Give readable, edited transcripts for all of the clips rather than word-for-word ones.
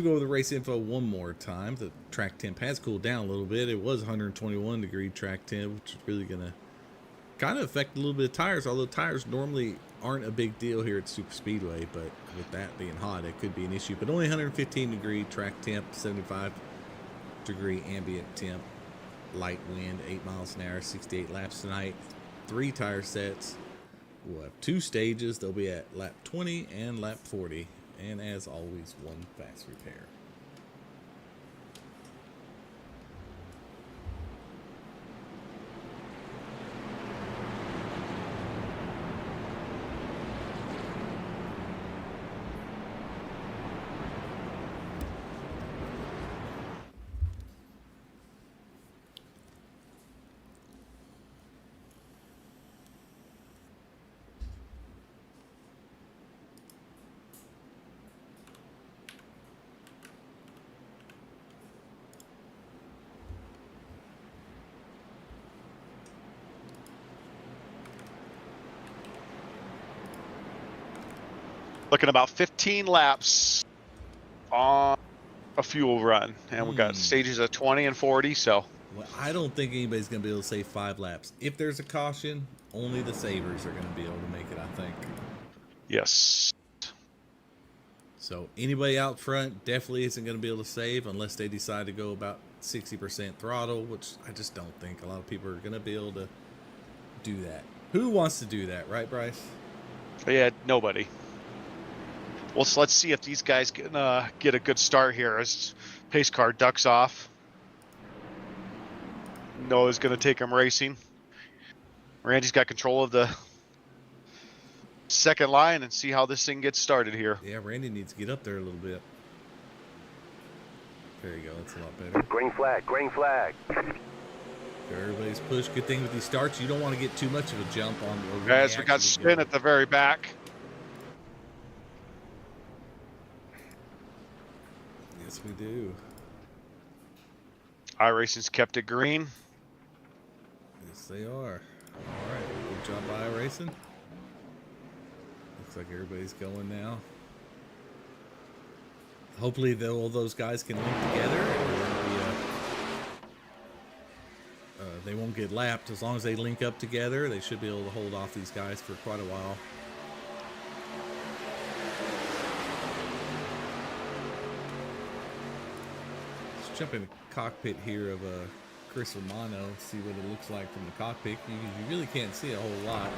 Go over the race info one more time. The track temp has cooled down a little bit. It was 121 degree track temp, which is really going to kind of affect a little bit of tires, although tires normally aren't a big deal here at Super Speedway, but with that being hot, it could be an issue. But only 115 degree track temp, 75 degree ambient temp, light wind, 8 miles an hour, 68 laps tonight. 3 tire sets. We'll have 2 stages. They'll be at lap 20 and lap 40. And as always, 1 fast repair. Looking about 15 laps on a fuel run, and we got stages of 20 and 40. So, well, I don't think anybody's going to be able to save 5 laps. If there's a caution, only the savers are going to be able to make it, I think. Yes. So anybody out front definitely isn't going to be able to save unless they decide to go about 60% throttle, which I just don't think a lot of people are going to be able to do that. Who wants to do that, right, Bryce? Yeah, nobody. Well, so let's see if these guys can get a good start here as pace car ducks off. Noah's going to take him racing. Randy's got control of the second line and see how this thing gets started here. Yeah, Randy needs to get up there a little bit. There you go. That's a lot better. Green flag, green flag. Everybody's pushed. Good thing with these starts, you don't want to get too much of a jump on. Guys, we got spin at the very back. Yes, we do. iRacing's kept it green. Yes, they are. All right. Good job by iRacing. Looks like everybody's going now. Hopefully, all those guys can link together. And they won't get lapped. As long as they link up together, they should be able to hold off these guys for quite a while. Jump in the cockpit here of Chris Romano, see what it looks like from the cockpit. You really can't see a whole lot.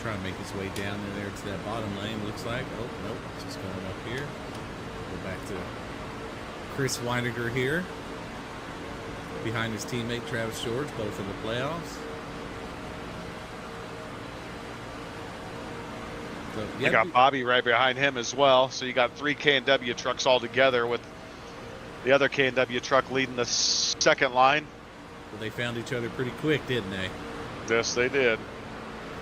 Trying to make his way down in there to that bottom lane, looks like. Oh, nope, just going up here. Go back to Chris Weiniger here, behind his teammate Travis George, both in the playoffs. So, You got Bobby right behind him as well. So you got 3 K&W trucks all together with the other K&W truck leading the second line. Well, they found each other pretty quick, didn't they? Yes, they did.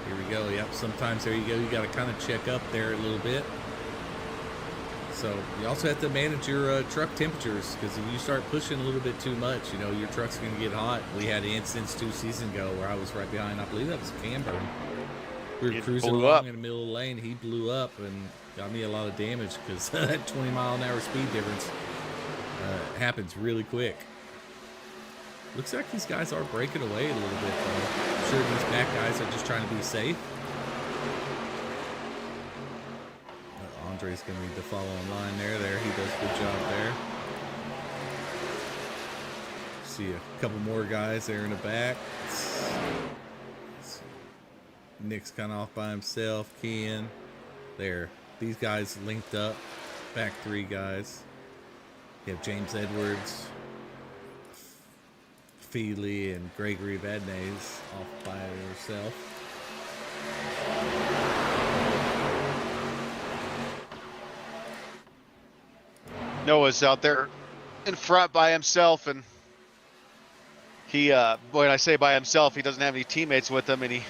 Here we go. Yep. Sometimes there you go. You got to kind of check up there a little bit. So you also have to manage your truck temperatures, because if you start pushing a little bit too much, you know, your truck's going to get hot. We had an instance 2 seasons ago where I was right behind, I believe that was Camber. We were cruising along in the middle of the lane. He blew up and got me a lot of damage because that 20-mile-an-hour speed difference happens really quick. Looks like these guys are breaking away a little bit, though. I'm sure these back guys are just trying to be safe. Andre's going to need to follow in line there. He does a good job there. See a couple more guys there in the back. Nick's kind of off by himself. Ken. There. These guys linked up. Back 3 guys. You have James Edwards, Feely, and Gregory Vadnais off by herself. Noah's out there in front by himself, and he, when I say by himself, he doesn't have any teammates with him, and he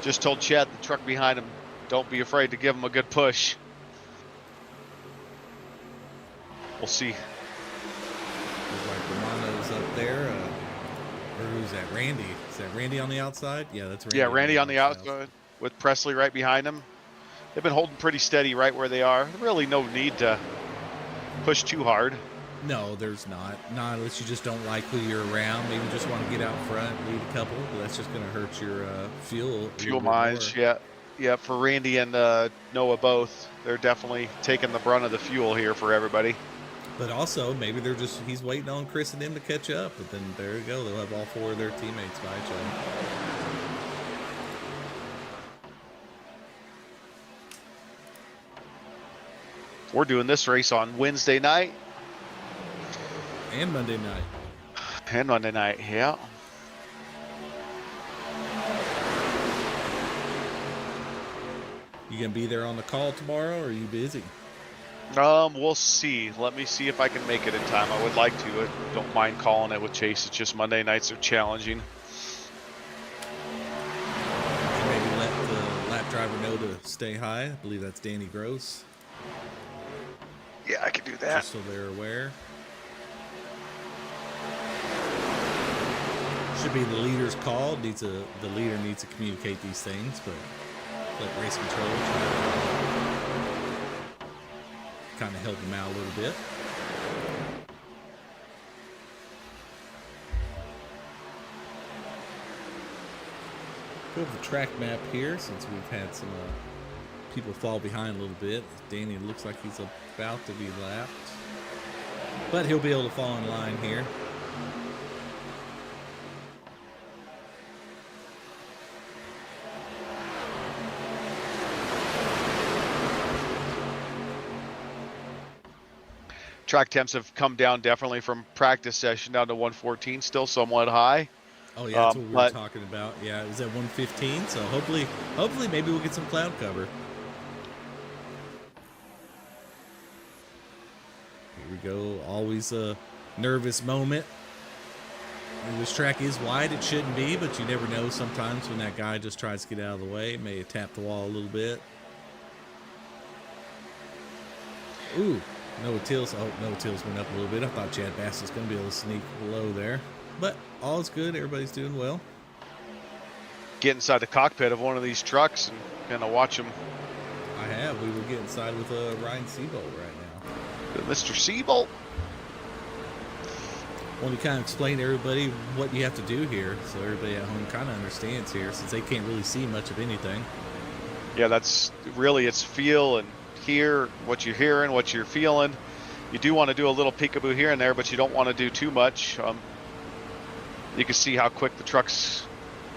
just told Chad, the truck behind him, don't be afraid to give him a good push. we'll see. Looks like Romano's up there. Or who's that? Randy. Is that Randy on the outside? Yeah, that's Randy. Yeah, Randy on the outside with Presley right behind him. They've been holding pretty steady right where they are. Really no need to push too hard. No, there's not. Not unless you just don't like who you're around. Maybe you just want to get out front, lead a couple. But that's just going to hurt your fuel Mileage, yeah. Yeah, for Randy and Noah both. They're definitely taking the brunt of the fuel here for everybody. But also, maybe he's waiting on Chris and them to catch up. But then there you go. They'll have all 4 of their teammates by each other. We're doing this race on Wednesday night. And Monday night. And Monday night, yeah. You gonna be there on the call tomorrow, or are you busy? We'll see. Let me see if I can make it in time. I would like to. I don't mind calling it with Chase. It's just Monday nights are challenging. Maybe let the lap driver know to stay high. I believe that's Danny Gross. Yeah, I can do that. Just so they're aware. Should be the leader's call. The leader needs to communicate these things, but let race control kind of help them out a little bit. Go to the track map here since we've had some people fall behind a little bit. Danny looks like he's about to be lapped, but he'll be able to fall in line here. Track temps have come down definitely from practice session down to 114, still somewhat high. Oh yeah, that's what we were talking about. Yeah, it was at 115, so hopefully maybe we'll get some cloud cover. Here we go. Always a nervous moment. And this track is wide. It shouldn't be, but you never know sometimes when that guy just tries to get out of the way. It may tap the wall a little bit. Ooh. Noah Tills went up a little bit. I thought Chad Bass was going to be able to sneak below there. But all is good. Everybody's doing well. Get inside the cockpit of one of these trucks and kind of watch them. I have. We will get inside with Ryan Seabolt right now. Mr. Seabolt. I want to kind of explain to everybody what you have to do here so everybody at home kind of understands here since they can't really see much of anything. Yeah, that's really it's feel and hear what you're hearing, what you're feeling. You do want to do a little peekaboo here and there, but you don't want to do too much. You can see how quick the trucks,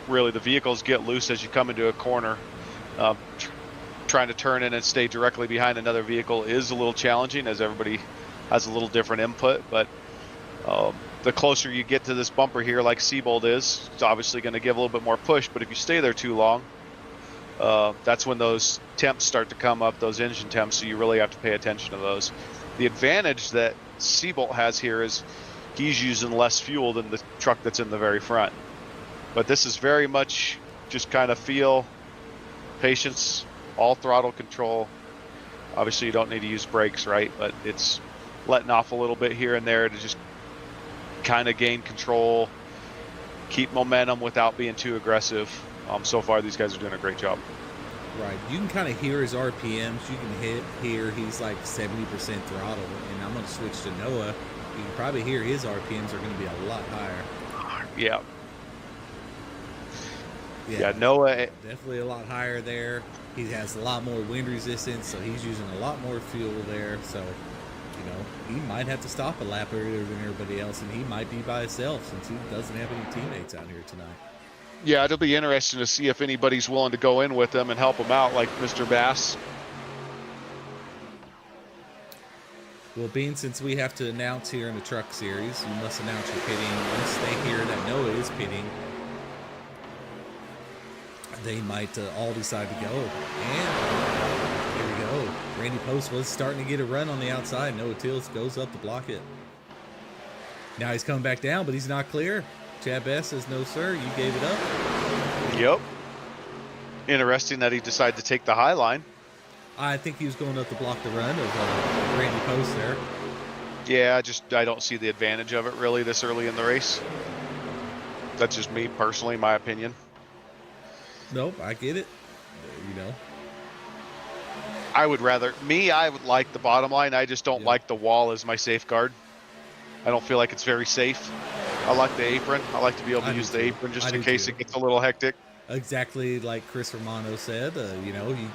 really the vehicles get loose as you come into a corner. Trying to turn in and stay directly behind another vehicle is a little challenging as everybody has a little different input, but the closer you get to this bumper here like Seabolt is, it's obviously going to give a little bit more push, but if you stay there too long, that's when those temps start to come up, those engine temps, so you really have to pay attention to those. The advantage that Seabolt has here is he's using less fuel than the truck that's in the very front. But this is very much just kind of feel, patience, all throttle control. Obviously you don't need to use brakes, right? But it's letting off a little bit here and there to just kind of gain control, keep momentum without being too aggressive. So far, these guys are doing a great job. Right. You can kind of hear his RPMs. You can hear he's like 70% throttle. And I'm going to switch to Noah. You can probably hear his RPMs are going to be a lot higher. Yeah. Yeah, Noah. Definitely a lot higher there. He has a lot more wind resistance, so he's using a lot more fuel there. So, you know, he might have to stop a lap earlier than everybody else, and he might be by himself since he doesn't have any teammates out here tonight. Yeah, it'll be interesting to see if anybody's willing to go in with him and help him out, like Mr. Bass. Well, Bean, since we have to announce here in the truck series, you must announce your pitting. Once they hear that Noah is pitting, they might all decide to go. And here we go. Randy Post was starting to get a run on the outside. Noah Tills goes up to block it. Now he's coming back down, but he's not clear. Chad Best says, no, sir, you gave it up. Yep. Interesting that he decided to take the high line. I think he was going up to block the run of Randy Post there. Yeah, I don't see the advantage of it really this early in the race. That's just me personally, my opinion. Nope, I get it. You know. I would like the bottom line. I just don't Yep. like the wall as my safeguard. I don't feel like it's very safe. I like the apron. I like to be able to use the apron just in case it gets a little hectic. Exactly like Chris Romano said, you know, you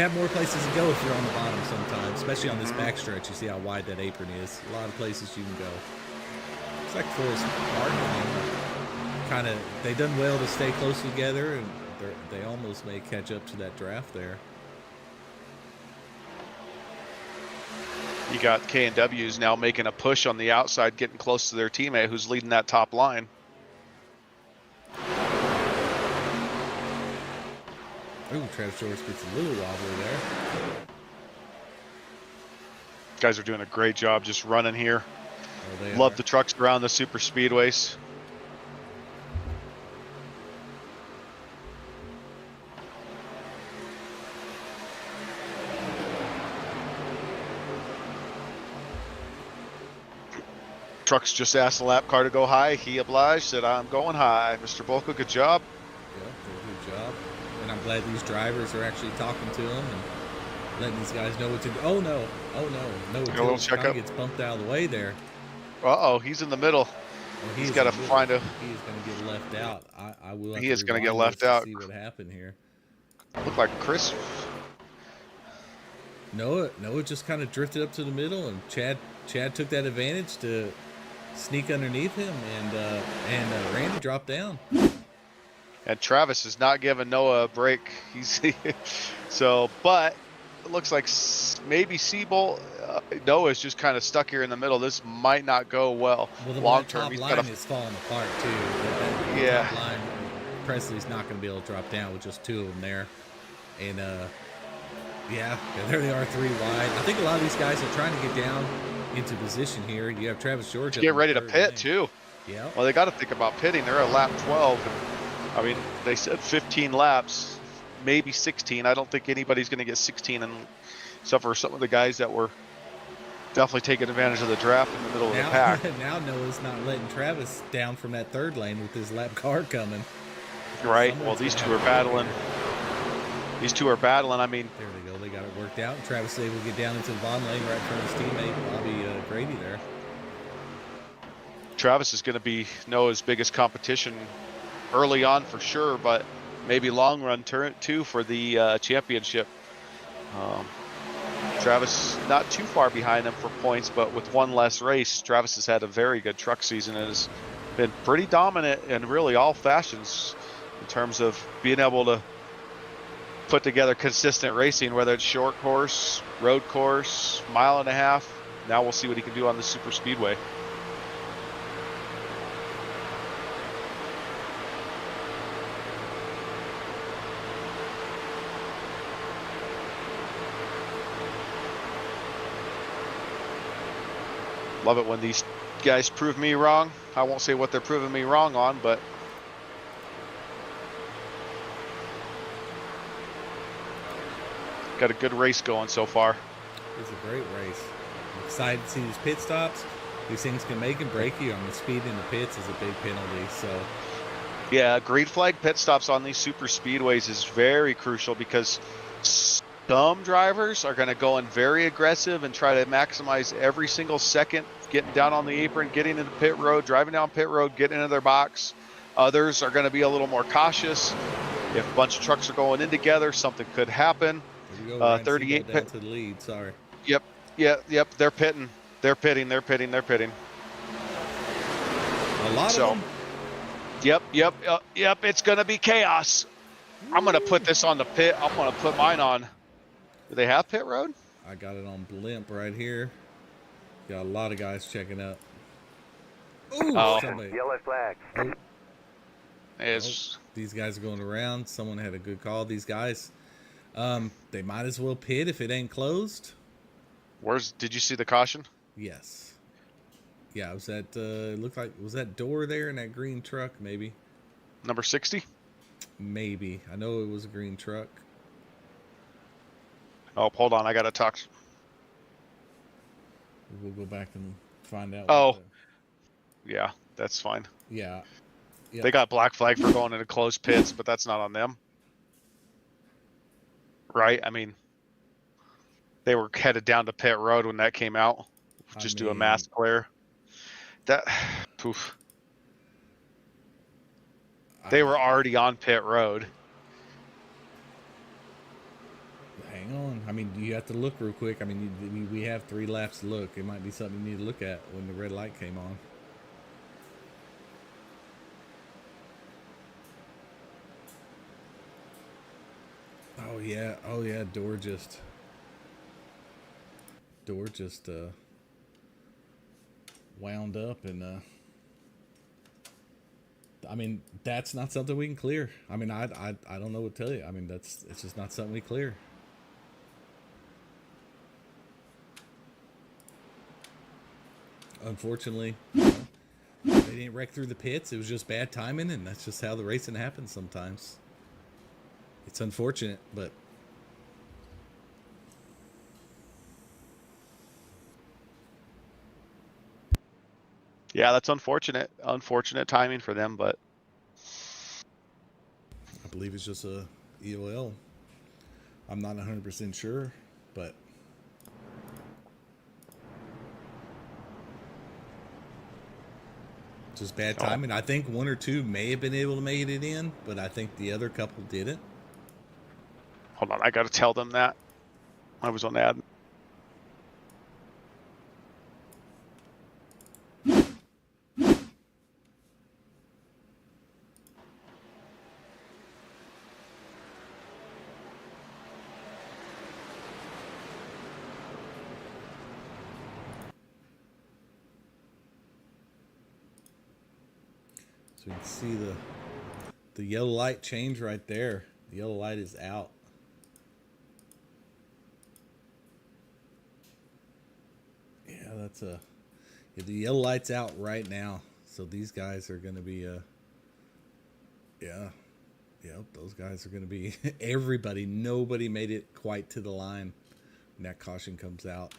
have more places to go if you're on the bottom sometimes, especially on this backstretch. You see how wide that apron is. A lot of places you can go. It's like Forest Park. They done well to stay close together, and they almost may catch up to that draft there. You got K&W's now making a push on the outside, getting close to their teammate who's leading that top line. Ooh, Travis George gets a little wobbly there. Guys are doing a great job just running here. Oh, Love the trucks around the super speedways. Trucks just asked the lap car to go high. He obliged, said, "I'm going high." Mr. Volka, good job. Yeah, good job. And I'm glad these drivers are actually talking to him and letting these guys know what to do. Oh no! No, a little checkup. Gets bumped out of the way there. Uh-oh, he's in the middle. Well, he's got to find a. He is going to get left out. I will. He is going to get left out. See what happened here. Looked like Chris. Noah just kind of drifted up to the middle, and Chad took that advantage to sneak underneath him, and Randy dropped down. And Travis is not giving Noah a break. But it looks like maybe Siebel, Noah's just kind of stuck here in the middle. This might not go well. Well, the long term, top line is falling apart too. Yeah. Top line, Presley's not going to be able to drop down with just two of them there, and yeah, there they are, 3 wide. I think a lot of these guys are trying to get down into position here. You have Travis George get ready to pit too. Yeah. Well, they got to think about pitting. They're at lap 12. And, I mean, they said 15 laps, maybe 16. I don't think anybody's going to get 16, except for some of the guys that were definitely taking advantage of the draft in the middle of the pack. Now Noah's not letting Travis down from that third lane with his lap car coming. Right. Well, these two are battling. I mean, there they go. They got it worked out. Travis is able to get down into the bottom lane right in front of his teammate Bobby Grady there. Travis is going to be Noah's biggest competition early on for sure, but maybe long run too for the championship. Travis not too far behind him for points, but with one less race, Travis has had a very good truck season and has been pretty dominant in really all fashions in terms of being able to put together consistent racing, whether it's short course, road course, 1.5 miles. Now we'll see what he can do on the super speedway. Love it when these guys prove me wrong. I won't say what they're proving me wrong on, but got a good race going so far. It's a great race. I'm excited to see these pit stops. These things can make and break you. I mean, speed in the pits is a big penalty. So, yeah, green flag pit stops on these super speedways is very crucial because some drivers are going to go in very aggressive and try to maximize every single second, getting down on the apron, getting into pit road, driving down pit road, getting into their box. Others are going to be a little more cautious. If a bunch of trucks are going in together, something could happen. 38 down to the lead. Sorry. Yep. They're pitting. They're pitting. A lot of them. Yep. It's going to be chaos. I'm going to put this on the pit. I'm going to put mine on. Do they have pit road? I got it on blimp right here. Got a lot of guys checking up. Ooh, yellow flag. These guys are going around. Someone had a good call. These guys, they might as well pit if it ain't closed. Did you see the caution? Yes. Yeah, it was that, looked like, was that door there in that green truck, maybe? Number 60? Maybe. I know it was a green truck. Oh, hold on. I got to talk. We'll go back and find out what Oh, the. yeah, that's fine. Yeah. Yep. They got black flag for going into closed pits, but that's not on them. Right? I mean, they were headed down to pit road when that came out. Just do a mass clear. That, poof. They were already on pit road. Hang on. I mean, you have to look real quick. I mean, we have 3 laps to look. It might be something you need to look at when the red light came on. Oh yeah. Door just wound up, and I mean, that's not something we can clear. I mean, I don't know what to tell you. I mean, it's just not something we clear. Unfortunately, they didn't wreck through the pits. It was just bad timing, and that's just how the racing happens sometimes. It's unfortunate, but Yeah, that's unfortunate. Unfortunate timing for them, but I believe it's just a EOL. I'm not 100% sure, but just bad timing. I think 1 or 2 may have been able to make it in, but I think the other couple didn't. hold on, I got to tell them that. I was on ad. So you can see the yellow light change right there. The yellow light is out. Yeah, that's a. Yeah, the yellow light's out right now. So these guys are going to be. Yeah. Yep, those guys are going to be. Everybody, nobody made it quite to the line. And that caution comes out.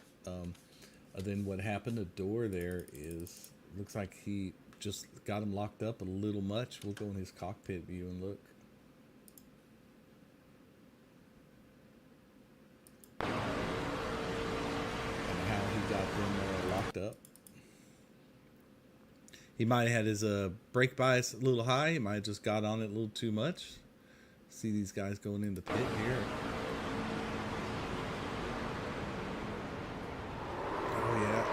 Then what happened? The door there is. Looks like he just got him locked up a little much. We'll go in his cockpit view and look. And how he got them locked up. He might have had his brake bias a little high. He might have just got on it a little too much. See these guys going into pit here. Oh, yeah.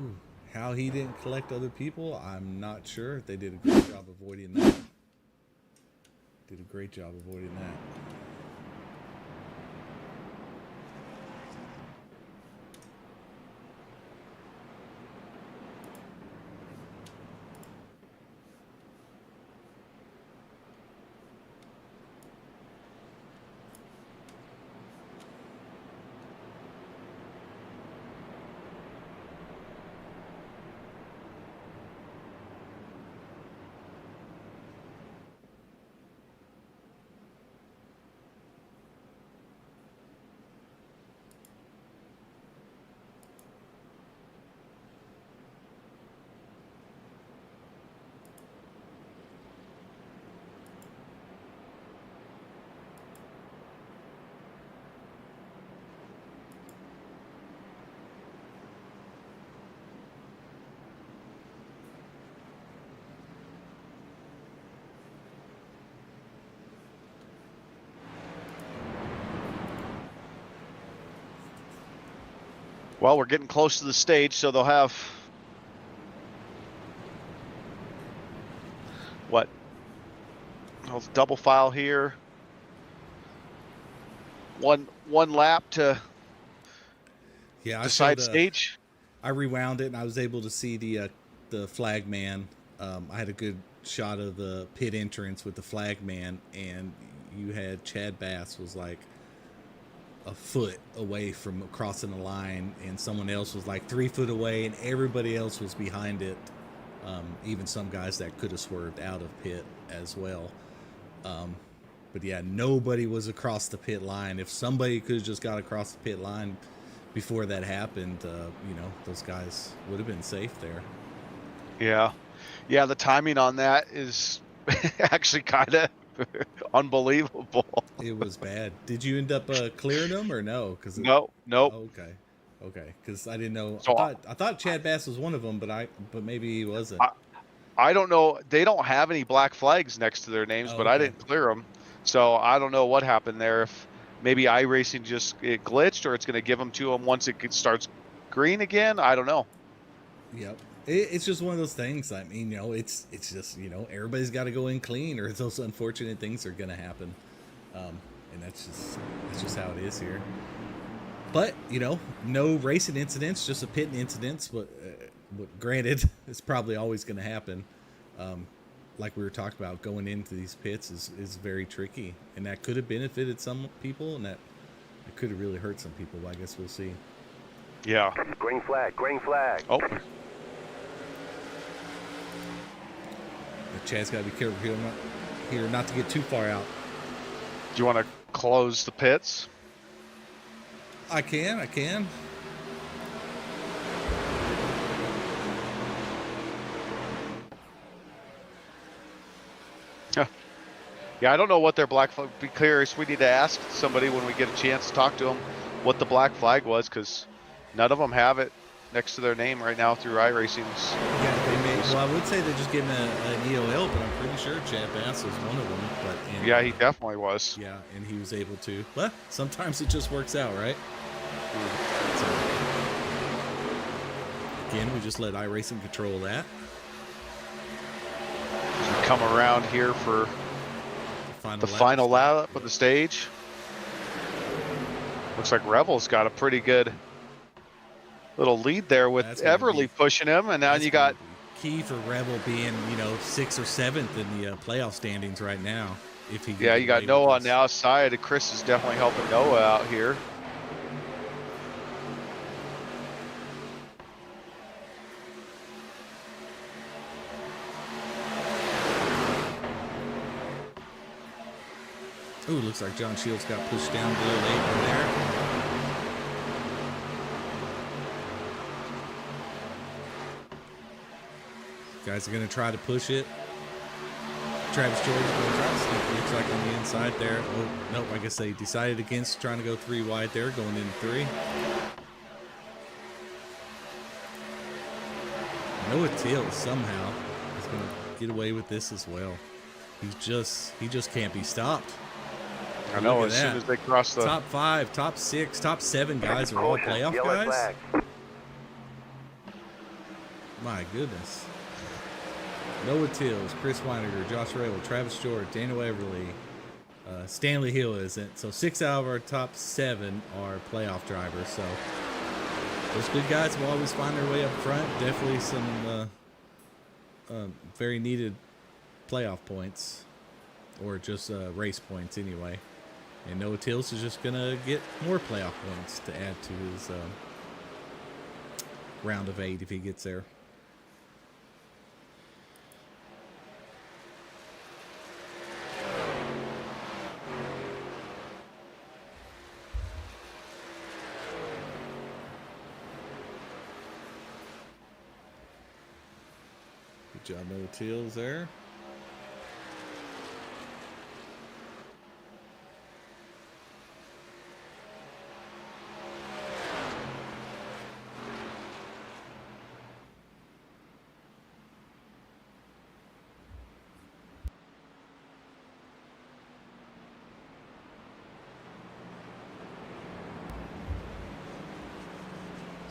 Ooh. How he didn't collect other people, I'm not sure. They did a great job avoiding that. Did a great job avoiding that. Well, we're getting close to the stage, so they'll have what? I'll double file here. One lap to decide stage. I rewound it and I was able to see the flag man. I had a good shot of the pit entrance with the flag man, and you had Chad Bass was like a foot away from crossing the line, and someone else was like 3 foot away, and everybody else was behind it. Even some guys that could have swerved out of pit as well. But yeah, nobody was across the pit line. If somebody could have just got across the pit line before that happened, you know, those guys would have been safe there. Yeah. Yeah, the timing on that is actually kind of unbelievable. It was bad. Did you end up clearing them or no? Because No, nope. okay, okay. Because I didn't know. So I thought Chad Bass was one of them, but maybe he wasn't. I don't know. They don't have any black flags next to their names, Oh, but I okay. didn't clear them. So I don't know what happened there. If maybe iRacing just it glitched, or it's going to give them to them once starts green again. I don't know. Yep. It's just one of those things. I mean, you know, it's just, you know, everybody's got to go in clean, or those unfortunate things are going to happen, and that's just how it is here. But you know, no racing incidents, just a pitting incidents. But granted, it's probably always going to happen. Like we were talking about, going into these pits is very tricky, and that could have benefited some people, and that it could have really hurt some people. But I guess we'll see. Yeah. Green flag, green flag. Oh. But Chad's got to be careful here not to get too far out. Do you want to close the pits? I can. Yeah, I don't know what their black flag. Be curious. We need to ask somebody when we get a chance to talk to them what the black flag was, because none of them have it next to their name right now through iRacing's. Yeah, they may. Well, I would say they just gave him an EOL, but I'm pretty sure Chad Bass was one of them. Yeah, he definitely was. Yeah, and he was able to. Well, sometimes it just works out, right? So, again, we just let iRacing control that. We come around here for the final lap of the stage. Looks like Rebel's got a pretty good little lead there with Everly pushing him, and now you got key for Rebel being, you know, 6th or 7th in the playoff standings right now. If he you got Noah on the outside, and Chris is definitely helping Noah out here. Ooh, looks like John Shields got pushed down below the apron there. Guys are going to try to push it. Travis George is going to try to sneak. Looks like on the inside there. Oh, nope. I guess they decided against trying to go 3 wide there, going into 3. Noah Teal somehow is going to get away with this as well. He just can't be stopped. I know, as soon as they cross the top 5, top 6, top 7 guys are all playoff guys. My goodness. Noah Tills, Chris Weiniger, Josh Rebel, Travis George, Daniel Everly, Stanley Hill isn't. So 6 out of our top 7 are playoff drivers. So those good guys will always find their way up front. Definitely some very needed playoff points, or just race points anyway. And Noah Tills is just going to get more playoff points to add to his round of 8 if he gets there. Good job, Noah Tills there.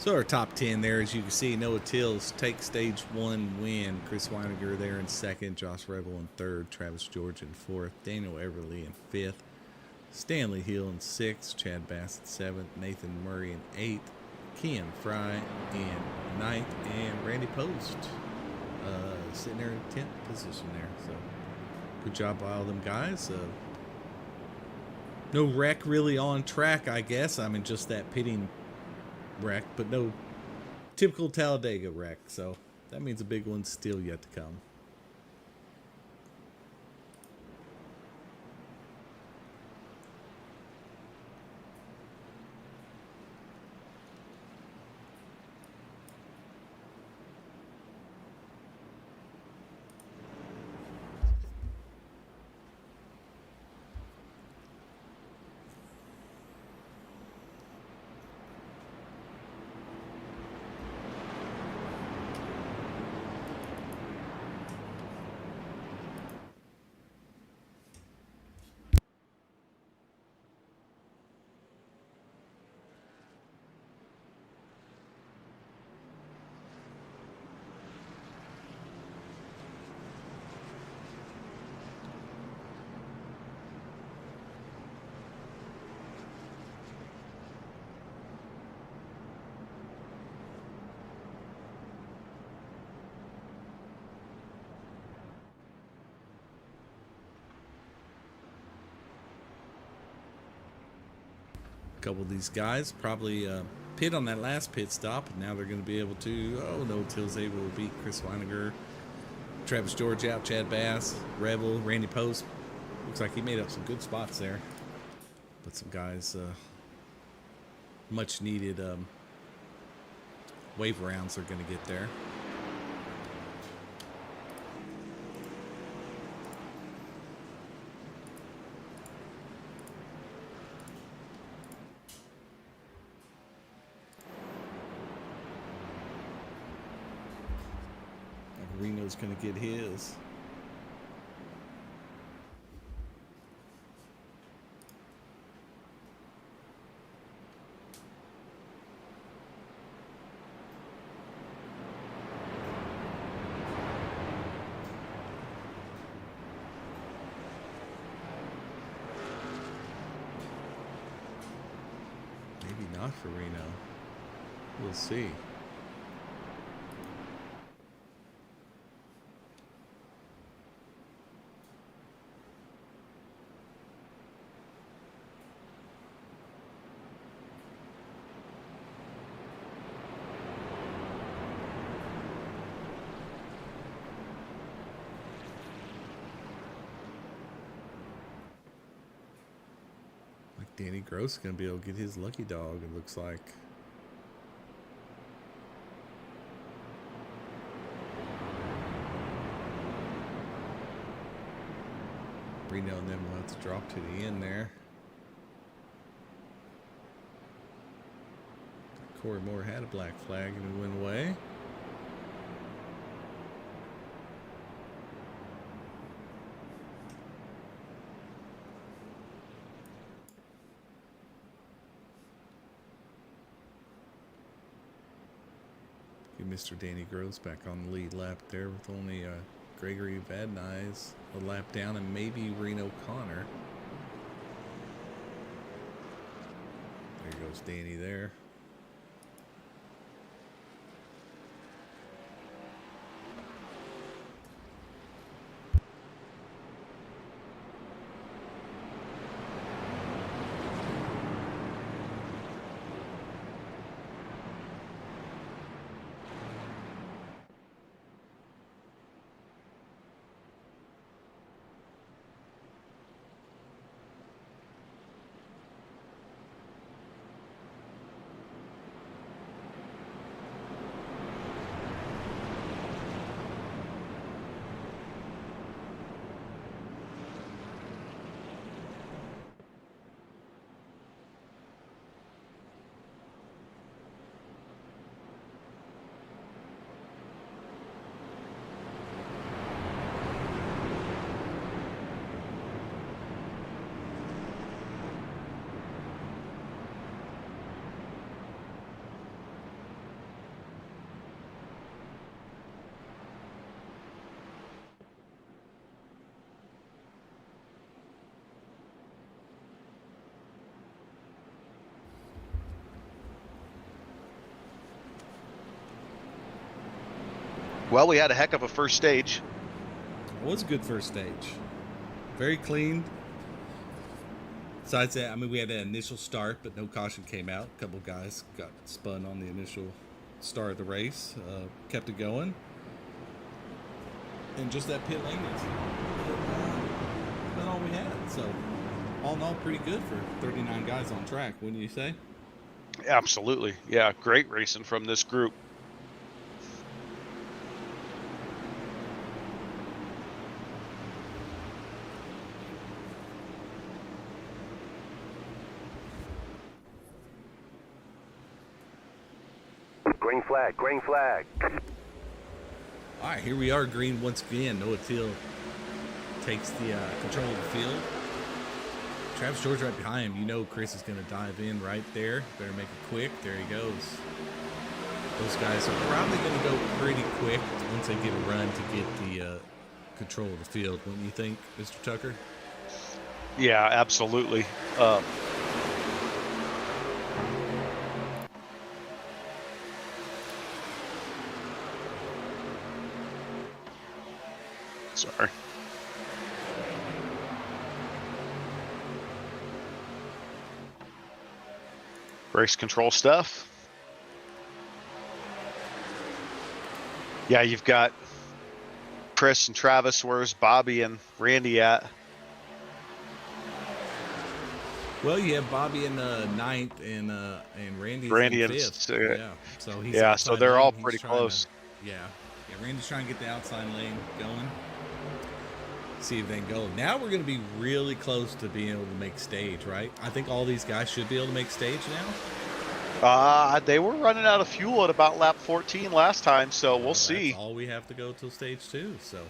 So our top 10 there, as you can see, Noah Tills takes stage 1 win. Chris Weiniger there in 2nd, Josh Rebel in 3rd, Travis George in 4th, Daniel Everly in 5th, Stanley Hill in 6th, Chad Bass in 7th, Nathan Murray in 8th, Ken Fry in 9th, and Randy Post sitting there in 10th position there. So good job by all them guys. No wreck really on track, I guess. I mean, just that pitting wreck, but no typical Talladega wreck, so that means a big one's still yet to come. A couple of these guys probably pit on that last pit stop, and now they're going to be able to. Oh, no Till's able to beat Chris Weiniger, Travis George out, Chad Bass, Rebel, Randy Post. Looks like he made up some good spots there. But some guys, much needed wave rounds are going to get there. Reno's going to get his. Maybe not for Reno. We'll see. Danny Gross is going to be able to get his lucky dog, it looks like. Reno and then we'll have to drop to the end there. Corey Moore had a black flag and it went away. Mr. Danny Gross back on the lead lap there with only Gregory Van Nuys a lap down and maybe Reno Connor. There goes Danny there. Well, we had a heck of a first stage. It was a good first stage. Very clean. Besides that, I mean, we had an initial start, but no caution came out. A couple guys got spun on the initial start of the race. Kept it going. And just that pit lane, that's all we had. So, all in all, pretty good for 39 guys on track, wouldn't you say? Absolutely. Yeah, great racing from this group. Green flag, green flag. All right, here we are, green once again. Noah Teal takes the control of the field. Travis George right behind him. You know Chris is going to dive in right there. Better make it quick. There he goes. Those guys are probably going to go pretty quick once they get a run to get the control of the field, wouldn't you think, Mr. Tucker? Yeah, absolutely. Sorry. Race control stuff. Yeah, you've got Chris and Travis. Where's Bobby and Randy at? Well, you have Bobby in ninth and Randy's Randy in and fifth. Yeah, so he's yeah, so outside they're lane. all He's pretty trying close. yeah, Randy's trying to get the outside lane going. See if they can go. Now we're going to be really close to being able to make stage, right? I think all these guys should be able to make stage now. They were running out of fuel at about lap 14 last time, so we'll see. That's all we have to go till stage 2. So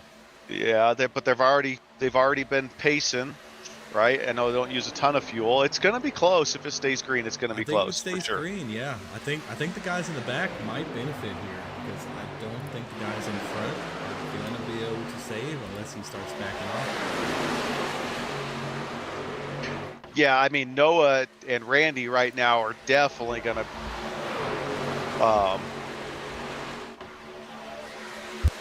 yeah, but they've already been pacing, right? And they don't use a ton of fuel. It's going to be close. If it stays green, it's going to be close. If it stays for sure. green, yeah. I think the guys in the back might benefit here because I don't think the guys in front are going to be able to save unless he starts backing off. Yeah, I mean, Noah and Randy right now are definitely going to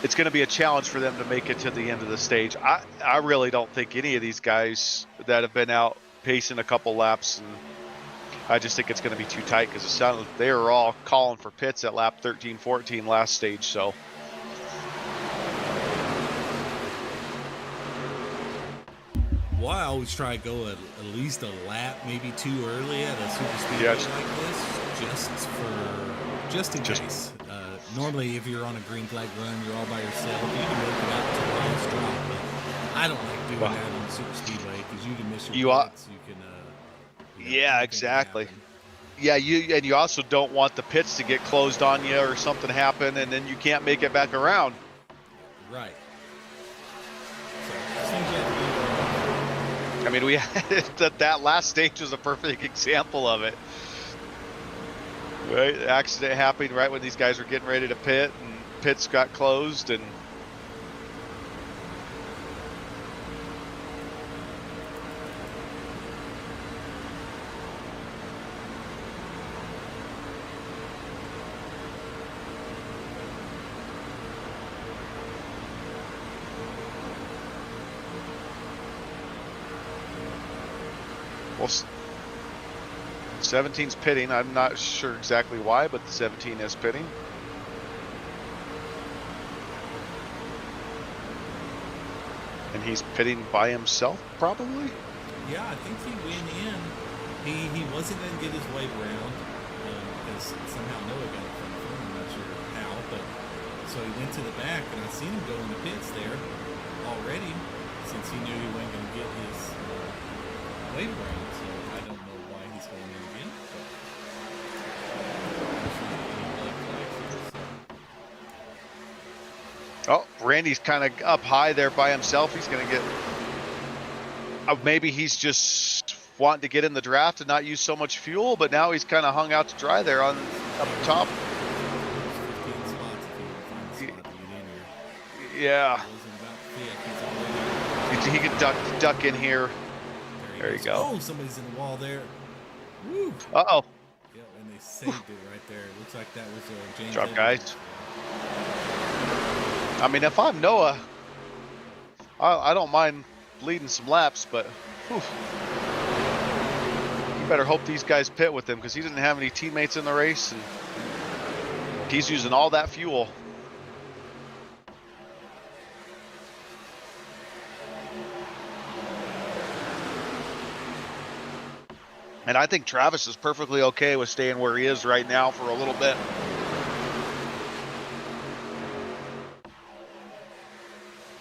it's going to be a challenge for them to make it to the end of the stage. I really don't think any of these guys that have been out pacing a couple laps, and I just think it's going to be too tight because it sounded like they were all calling for pits at lap 13, 14 last stage. So well, I always try to go at least a lap, maybe too early at a super speedway like this, just in case. Normally, if you're on a green flag run, you're all by yourself. You can make it out to the last drop, but I don't like doing that on the super speedway because you can miss your pits. You can, yeah, exactly. Yeah, you also don't want the pits to get closed on you or something happen, and then you can't make it back around. Right. I mean, we had that last stage was a perfect example of it. Right, accident happened right when these guys were getting ready to pit, and pits got closed, and well, 17's pitting. I'm not sure exactly why, but the 17 is pitting. And he's pitting by himself, probably? Yeah, I think he went in. He wasn't going to get his way around because somehow Noah got in front of him. I'm not sure how, but so he went to the back, and I seen him go in the pits there already since he knew he wasn't going to get his way around. So I don't know why he's going in again. Oh, Randy's kind of up high there by himself. He's going to get... maybe he's just wanting to get in the draft and not use so much fuel, but now he's kind of hung out to dry there on up top. Yeah. He can duck in here. There you go. Oh, somebody's in the wall there. Woo. Uh-oh. Yeah, and they saved it right there. It looks like that was James. Drop, guys. I mean, if I'm Noah, I don't mind bleeding some laps, but whew, you better hope these guys pit with him because he didn't have any teammates in the race, and he's using all that fuel. And I think Travis is perfectly okay with staying where he is right now for a little bit.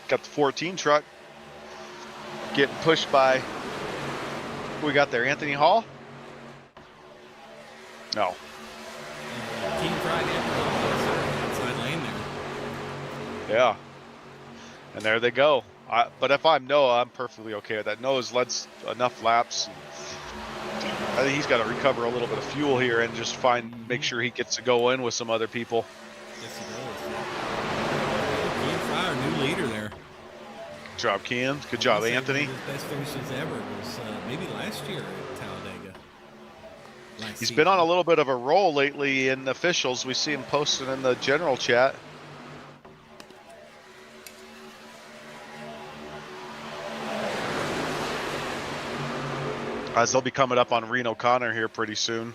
Got the 14 truck getting pushed by, who we got there, Anthony Hall? No. Team Friday outside lane there. Yeah. And there they go. But if I'm Noah, I'm perfectly okay with that. Noah's led enough laps. I think he's got to recover a little bit of fuel here and just make sure he gets to go in with some other people. Yes, he does. Team Fire, new leader there. Good job, Ken. Good job, Anthony. His best finishes ever was maybe last year at Talladega. He's been on a little bit of a roll lately in officials. We see him posted in the general chat. As they'll be coming up on Reno Connor here pretty soon.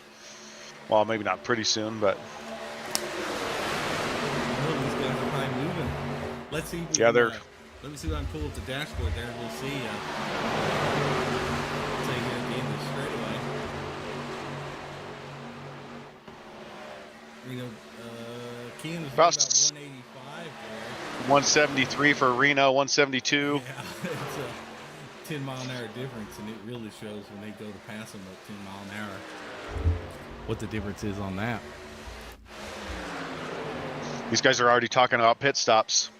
Well, maybe not pretty soon, but Oh, these guys are probably moving. Let's see. If we yeah, can, they're. let me see if I can pull up the dashboard there. We'll see. Say here at the end of the straightaway. You know, Keenan was About about 185 there. 173 for Reno, 172. Yeah, it's a 10-mile-an-hour difference, and it really shows when they go to pass them at 10 mile an hour. What the difference is on that. These guys are already talking about pit stops.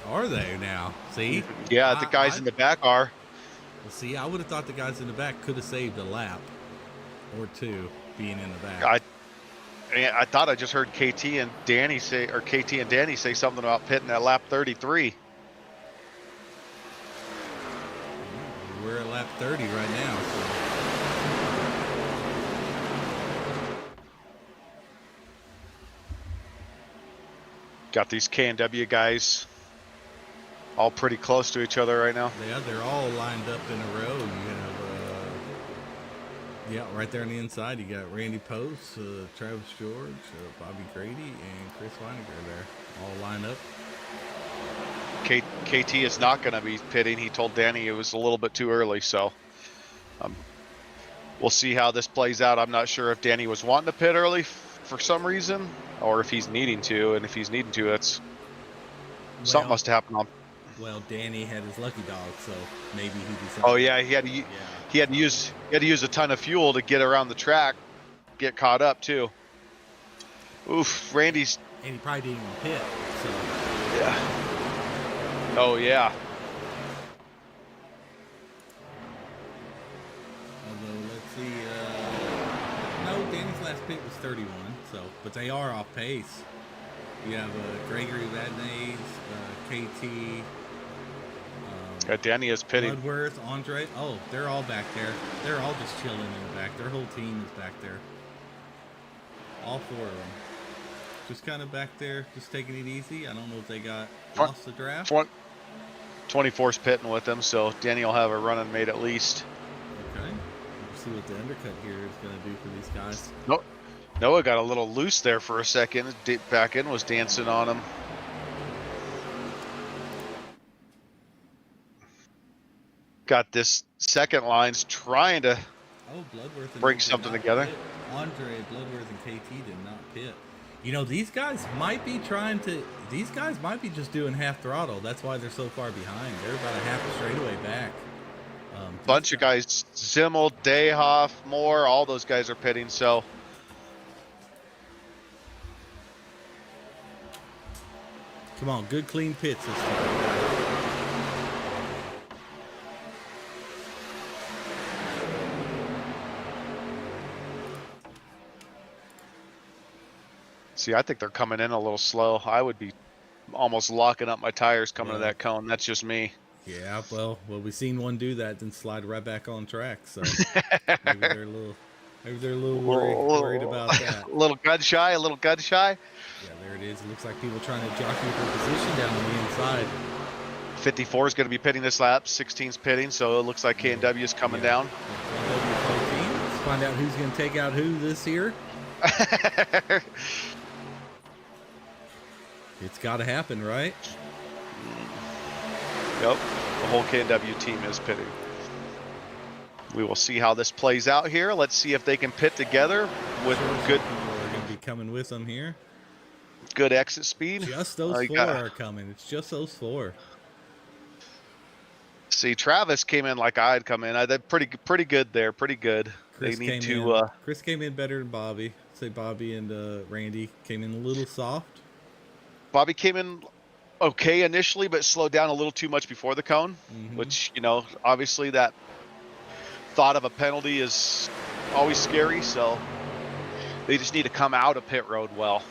Are they now? See? Yeah, the guys in the back are. Well, see, I would have thought the guys in the back could have saved a lap or two being in the back. I thought I just heard KT and Danny say something about pitting at lap 33. We're at lap 30 right now. So. Got these K&W guys all pretty close to each other right now. Yeah, they're all lined up in a row. You have, right there on the inside, you got Randy Post, Travis George, Bobby Grady, and Chris Weininger there, all lined up. KT is not going to be pitting. He told Danny it was a little bit too early, so we'll see how this plays out. I'm not sure if Danny was wanting to pit early for some reason, or if he's needing to. And if he's needing to, something must have happened on. Well, Danny had his lucky dog, so maybe he decided. Oh yeah, he had to use a ton of fuel to get around the track, get caught up too. Oof, Randy's. And he probably didn't even pit. So. Yeah. Oh yeah. Although let's see. No, Danny's last pit was 31. So, but they are off pace. You have Gregory Vadnais, KT. Danny is pitting. Bloodworth, Andre. Oh, they're all back there. They're all just chilling in the back. Their whole team is back there. All four of them. Just kind of back there, just taking it easy. I don't know if they got lost the draft. 24's pitting with them, so Danny will have a running mate at least. Okay. We'll see what the undercut here is going to do for these guys. Noah got a little loose there for a second. Back end was dancing on him. Got this second line's trying to bring something together. Andre, Bloodworth, and KT did not pit. You know, these guys might be just doing half throttle. That's why they're so far behind. They're about a half a straightaway back. Bunch of guys, Zimmel, Dayhoff, Moore, all those guys are pitting, so. Come on, good clean pits this time. See, I think they're coming in a little slow. I would be almost locking up my tires coming to that cone. That's just me. Yeah, well, we've seen one do that, then slide right back on track. So maybe they're a little worried about that. A little gun shy. Yeah, there it is. It looks like people trying to jockey for position down on the inside. 54 is going to be pitting this lap. 16's pitting, so it looks like K&W is coming down. Let's find out who's going to take out who this year. It's got to happen, right? Yep, the whole K&W team is pitting. We will see how this plays out here. Let's see if they can pit together with good. People are going to be coming with them here. Good exit speed. Just those four are coming. It's just those four. See, Travis came in like I'd come in. They're pretty good there. Pretty good. Chris came in better than Bobby. Say Bobby and Randy came in a little soft. Bobby came in okay initially, but slowed down a little too much before the cone, which, you know, obviously that thought of a penalty is always scary, so they just need to come out of pit road well.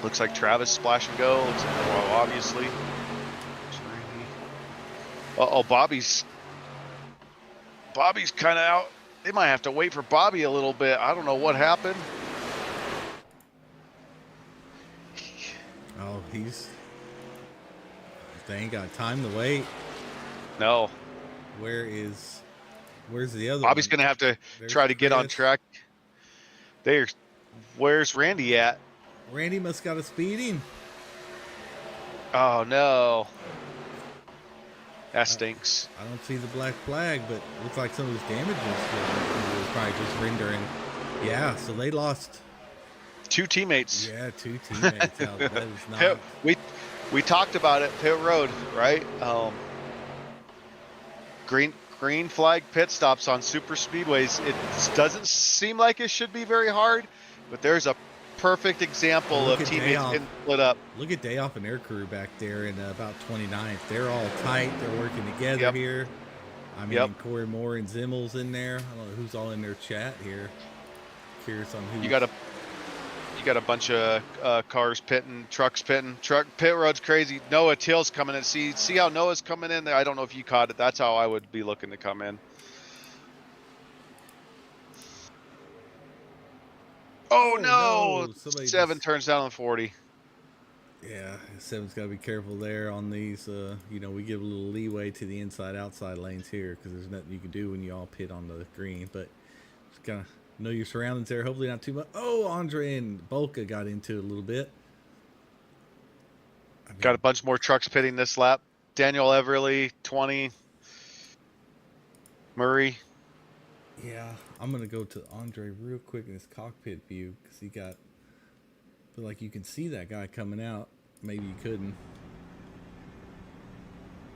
Looks like Travis splash and go. Looks like, well, obviously. Uh-oh, Bobby's kind of out. They might have to wait for Bobby a little bit. I don't know what happened. Oh, they ain't got time to wait. No. Where's the other Bobby's one? going to have to There's try to get on track. There's where's Randy at? Randy must got a speeding. Oh no. That stinks. I don't see the black flag, but looks like some of his damages was probably just rendering. Yeah, so they lost. 2 teammates. Yeah, 2 teammates. That is Pit, not. we talked about it, pit road, right? Green flag pit stops on super speedways. It doesn't seem like it should be very hard, but there's a perfect example of teammates getting split up. Look at Dayoff and their crew back there in about 29th. They're all tight. They're working together here. I mean, Corey Moore and Zimmel's in there. I don't know who's all in their chat here. Curious on who. You got a bunch of cars pitting, trucks pitting. Pit road's crazy. Noah Till's coming in. See how Noah's coming in there? I don't know if you caught it. That's how I would be looking to come in. Oh no! 7 turns down on 40. Yeah, 7's got to be careful there on these. You know, we give a little leeway to the inside-outside lanes here because there's nothing you can do when you all pit on the green. But just gotta know your surroundings there. Hopefully not too much. Oh, Andre and Bolka got into it a little bit. Got a bunch more trucks pitting this lap. Daniel Everly, 20. Murray. Yeah, I'm gonna go to Andre real quick in his cockpit view because he got. Feel like you can see that guy coming out. Maybe you couldn't.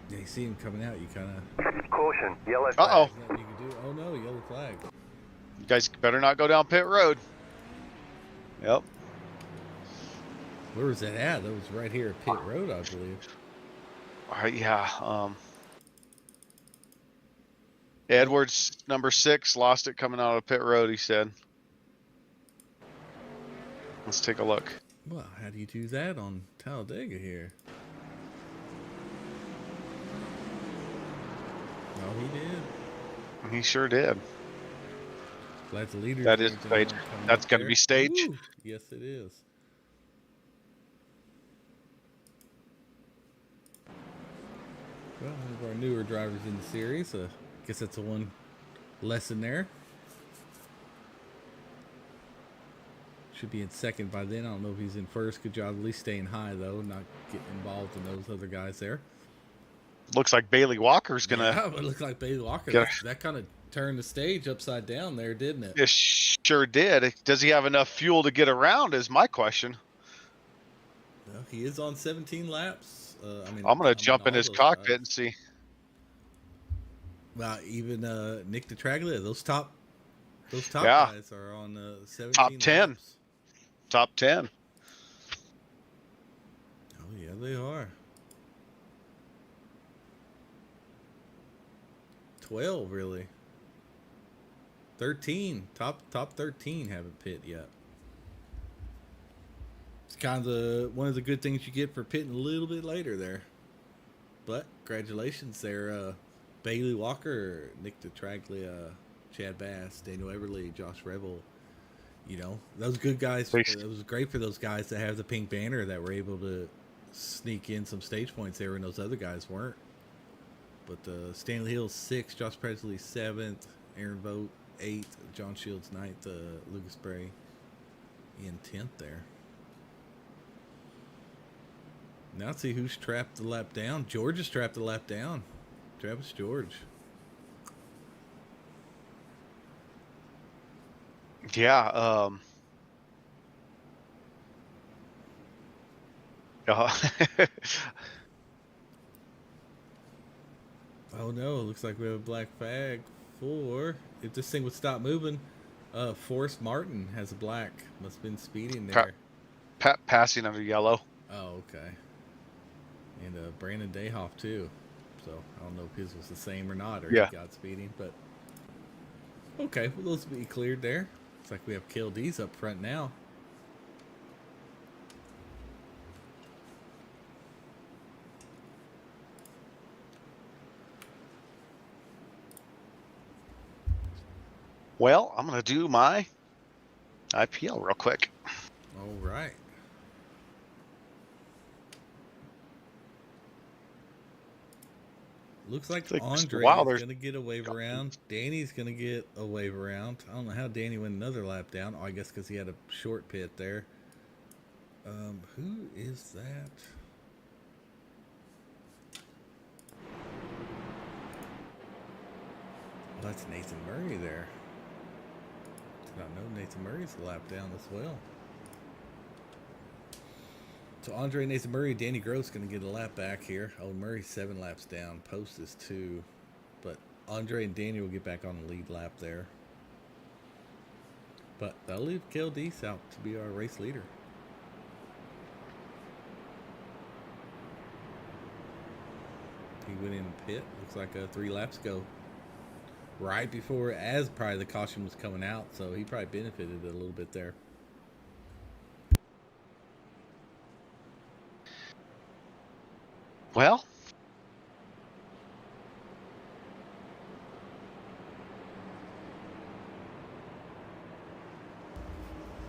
Yeah, you see him coming out. You kind of. Caution, yellow flag. Uh-oh. You can do. Oh no, yellow flag. You guys better not go down pit road. Yep. Where was that at? That was right here at pit road, I believe. Yeah. Edwards, number 6, lost it coming out of pit road, he said. Let's take a look. Well, how do you do that on Talladega here? Oh, he did. He sure did. Glad the leader. That is stage. That's going to be stage. Ooh, yes, it is. Well, one of our newer drivers in the series. I guess that's the one lesson there. Should be in second by then. I don't know if he's in first. Good job at least staying high, though. Not getting involved in those other guys there. Looks like Bailey Walker's going to... Yeah, it looks like Bailey Walker. That kind of turned the stage upside down there, didn't it? It sure did. Does he have enough fuel to get around is my question. Well, he is on 17 laps. I'm going to jump in his cockpit and see. Well, even Nick DeTraglia, those top guys are on 17 top 10. laps. Top 10. Oh, yeah, they are. 12, really. 13. Top 13 haven't pit yet. It's kind of one of the good things you get for pitting a little bit later there. But congratulations there, Bailey Walker, Nick DeTraglia, Chad Bass, Daniel Everly, Josh Revel. You know, those good guys. It was great for those guys to have the pink banner that were able to sneak in some stage points there when those other guys weren't. But Stanley Hill 6th, Josh Presley 7th, Aaron Vogt 8th, John Shields 9th, Lucas Bray in 10th there. Now let's see who's trapped the lap down. George is trapped the lap down. Travis George. Yeah. Oh no, it looks like we have a black flag for, if this thing would stop moving, Forrest Martin has a black. Must have been speeding there. Passing under yellow. Oh, okay. And Brandon Dayhoff too. So I don't know if his was the same or not, or he got speeding, but okay, well those will be cleared there. Looks like we have KLDs up front now. Well, I'm going to do my IPL real quick. All right. looks like It's like Mr. Andre is Wilder's going to get a wave around. Danny's going to get a wave around. I don't know how Danny went another lap down. Oh, I guess because he had a short pit there. Who is that? Well, that's Nathan Murray there. Did not know Nathan Murray's a lap down as well. So Andre, Nathan Murray, Danny Gross going to get a lap back here. Oh, Murray's 7 laps down. Post is 2. But Andre and Danny will get back on the lead lap there. But that'll leave Kel Deese out to be our race leader. He went in pit. Looks like 3 laps ago. Right before, as probably the caution was coming out. So he probably benefited a little bit there. Well,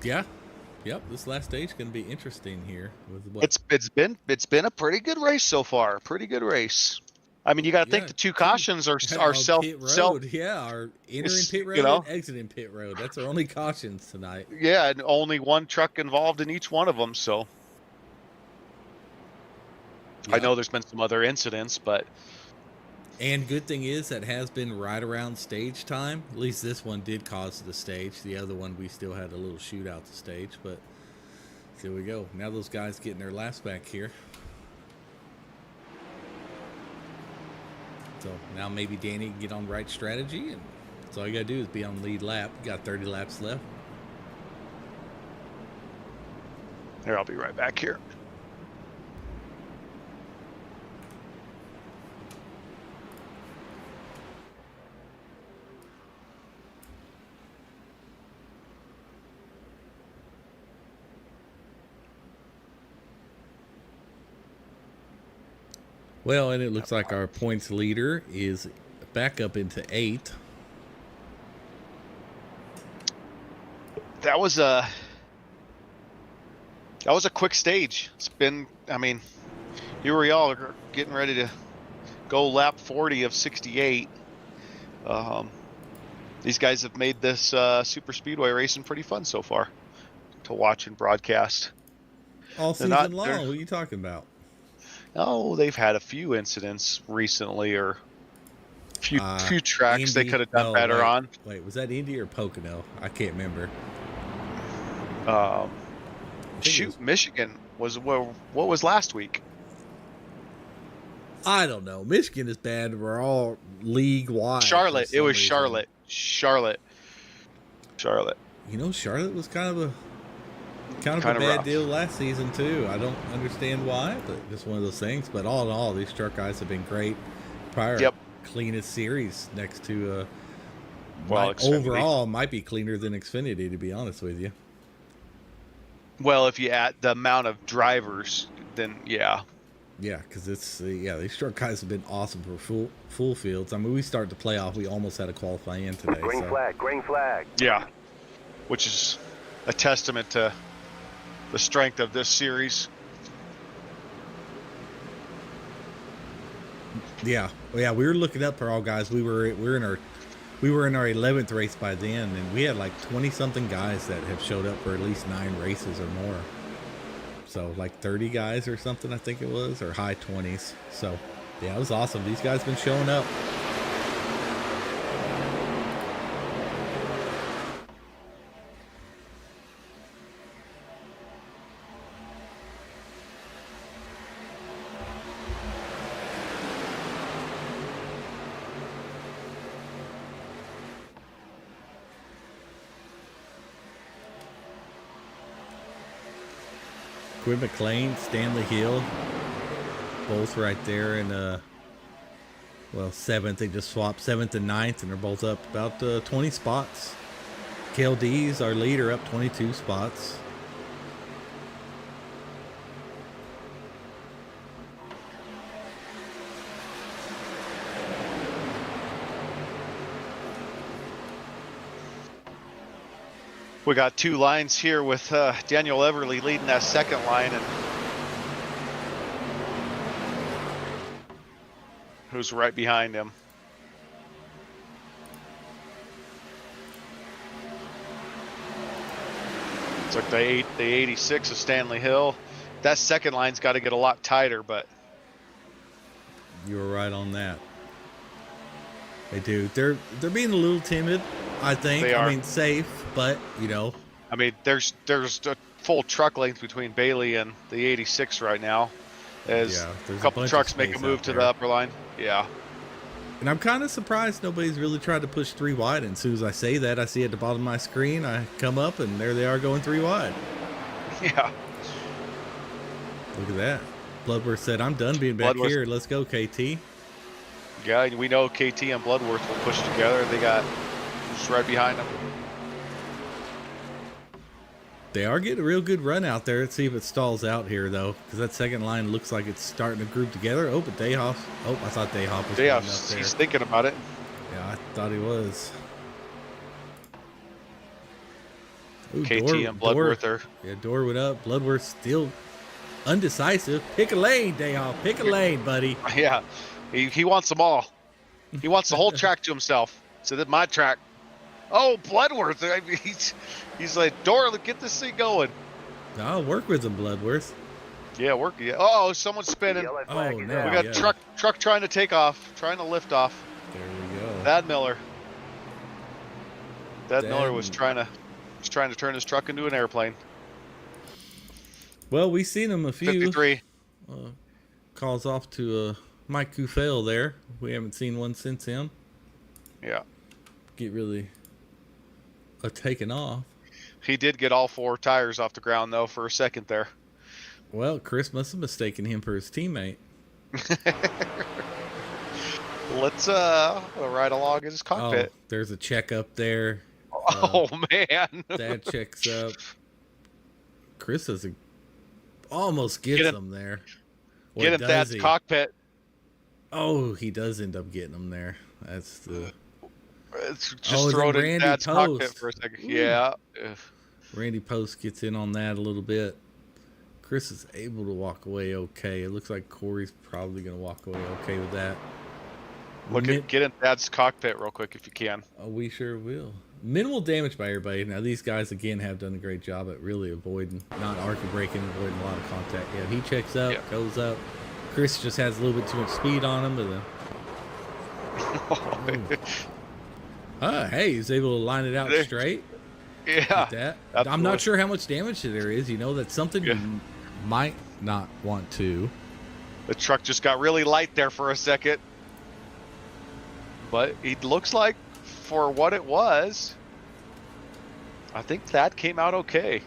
Yeah. Yep. This last stage is going to be interesting here. With what? it's been a pretty good race so far. Pretty good race. I mean, you got to think the 2 cautions are on self pit road. self. Yeah, our entering pit road You know? and exiting pit road. That's our only cautions tonight. Yeah, and only 1 truck involved in each one of them. So I know there's been some other incidents, but And good thing is that has been right around stage time. At least this one did cause the stage. The other one we still had a little shootout to stage, but here we go. Now those guys getting their laps back here. So now maybe Danny can get on right strategy, and that's all you gotta do is be on lead lap. You got 30 laps left. here, I'll be right back here. Well, and it looks like our points leader is back up into 8th. That was a quick stage. It's been, I mean, here we all are getting ready to go lap 40 of 68. These guys have made this super speedway racing pretty fun so far to watch and broadcast. All They're season not- long. they're- What are you talking about? Oh, they've had a few incidents recently, or few tracks they Indy? could have done No, better wait, on. Wait, was that Indy or Pocono? I can't remember. think it Shoot, was- Michigan was what was last week? I don't know. Michigan is bad. We're all league wide. Charlotte. for It some was reason. Charlotte. Charlotte. You know, Charlotte was kind of a Kinda bad rough. deal last season too. I don't understand why, but just one of those things. But all in all, these truck guys have been great. Prior Yep. cleanest series next to Well, Xfinity. overall might be cleaner than Xfinity, to be honest with you. Well, if you add the amount of drivers, then yeah. Yeah, because it's these truck guys have been awesome for full fields. I mean, we start the playoff, we almost had a qualify in today. Green so. flag, green flag. Yeah. Which is a testament to the strength of this series. Yeah, well, yeah. We were looking up for all guys. We were in our 11th race by then, and we had like 20 something guys that have showed up for at least 9 races or more. So like 30 guys or something, I think it was, or high 20s. So yeah, it was awesome. These guys been showing up. Quinn McLean, Stanley Hill, both right there in 7th. They just swapped 7th and 9th, and they're both up about 20 spots. KLD's our leader, up 22 spots. We got 2 lines here with Daniel Everly leading that second line, and who's right behind him. It's like the 86 of Stanley Hill. That second line's got to get a lot tighter, but You were right on that. They do. They're being a little timid, I think. They are. I mean, safe, but you know. I mean, there's a full truck length between Bailey and the 86 right now, as Yeah, there's a a couple bunch of trucks make a space move out to there. the upper line. Yeah. And I'm kind of surprised nobody's really tried to push 3 wide. And as soon as I say that, I see at the bottom of my screen, I come up and there they are going 3 wide. Yeah. Look at that. Bloodworth said, I'm done being back Bloodworth. here. Let's go, KT. Yeah, we know KT and Bloodworth will push together. They got just right behind them. They are getting a real good run out there. Let's see if it stalls out here, though, because that second line looks like it's starting to group together. Oh, but Dayhoff. Oh, I thought Dayhoff was Yeah, going up there. he's thinking about it. Yeah, I thought he was. Ooh, KT and Bloodworth are. Yeah, door went up. Bloodworth still undecisive. Pick a lane, Dayhoff. Pick a lane, buddy. Yeah, he wants them all. He wants the whole track to himself. So that's my track. Oh, Bloodworth. I mean, he's like, Dora, get this thing going. I'll work with him, Bloodworth. Yeah, work. Yeah. Oh, someone's spinning. Yellow Oh, flag is no. out. We got Yeah. truck trying to take off, trying to lift off. There we go. Thad Miller. Thad Miller was Thad. trying to turn his truck into an airplane. Well, we've seen him a few. 53. Calls off to Mike Kufel there. We haven't seen one since him. Yeah. Get really taken off. He did get all 4 tires off the ground though for a second there. Well, Chris must have mistaken him for his teammate. Let's ride along in his cockpit. Oh, there's a check up there. Oh, man. That checks up. Chris almost gets Get in- him there. Or Get in does Thad's he? cockpit. Oh, he does end up getting him there. That's the It's just Oh, throw it then in Randy Thad's cockpit Post. for a second. Ooh. Yeah. Ugh. Randy Post gets in on that a little bit. Chris is able to walk away okay. It looks like Corey's probably going to walk away okay with that. Get in Thad's cockpit real quick if you can. Oh, we sure will. Minimal damage by everybody. Now, these guys, again, have done a great job at really avoiding, not arcing braking, avoiding a lot of contact. Yeah, he checks up, Yeah. goes up. Chris just has a little bit too much speed on him. But then, hey, he's able to line it out There- straight. Yeah. Like that. I'm absolutely. not sure how much damage there is. You know, that's something Yeah. you might not want to. The truck just got really light there for a second. But it looks like for what it was, I think that came out okay.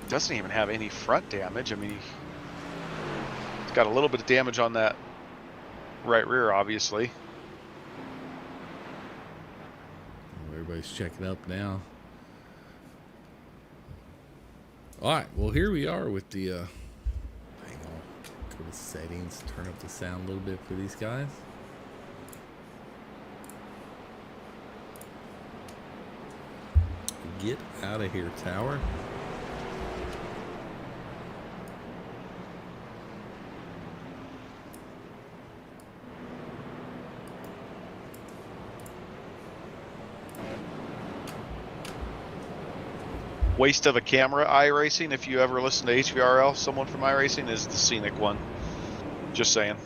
Doesn't even have any front damage. I mean, he's got a little bit of damage on that right rear, obviously. Everybody's checking up now. All right, well, here we are with the hang on, go to settings, turn up the sound a little bit for these guys. Get out of here, tower. Waste of a camera, iRacing. If you ever listen to HVRL, someone from iRacing is the scenic one. Just saying.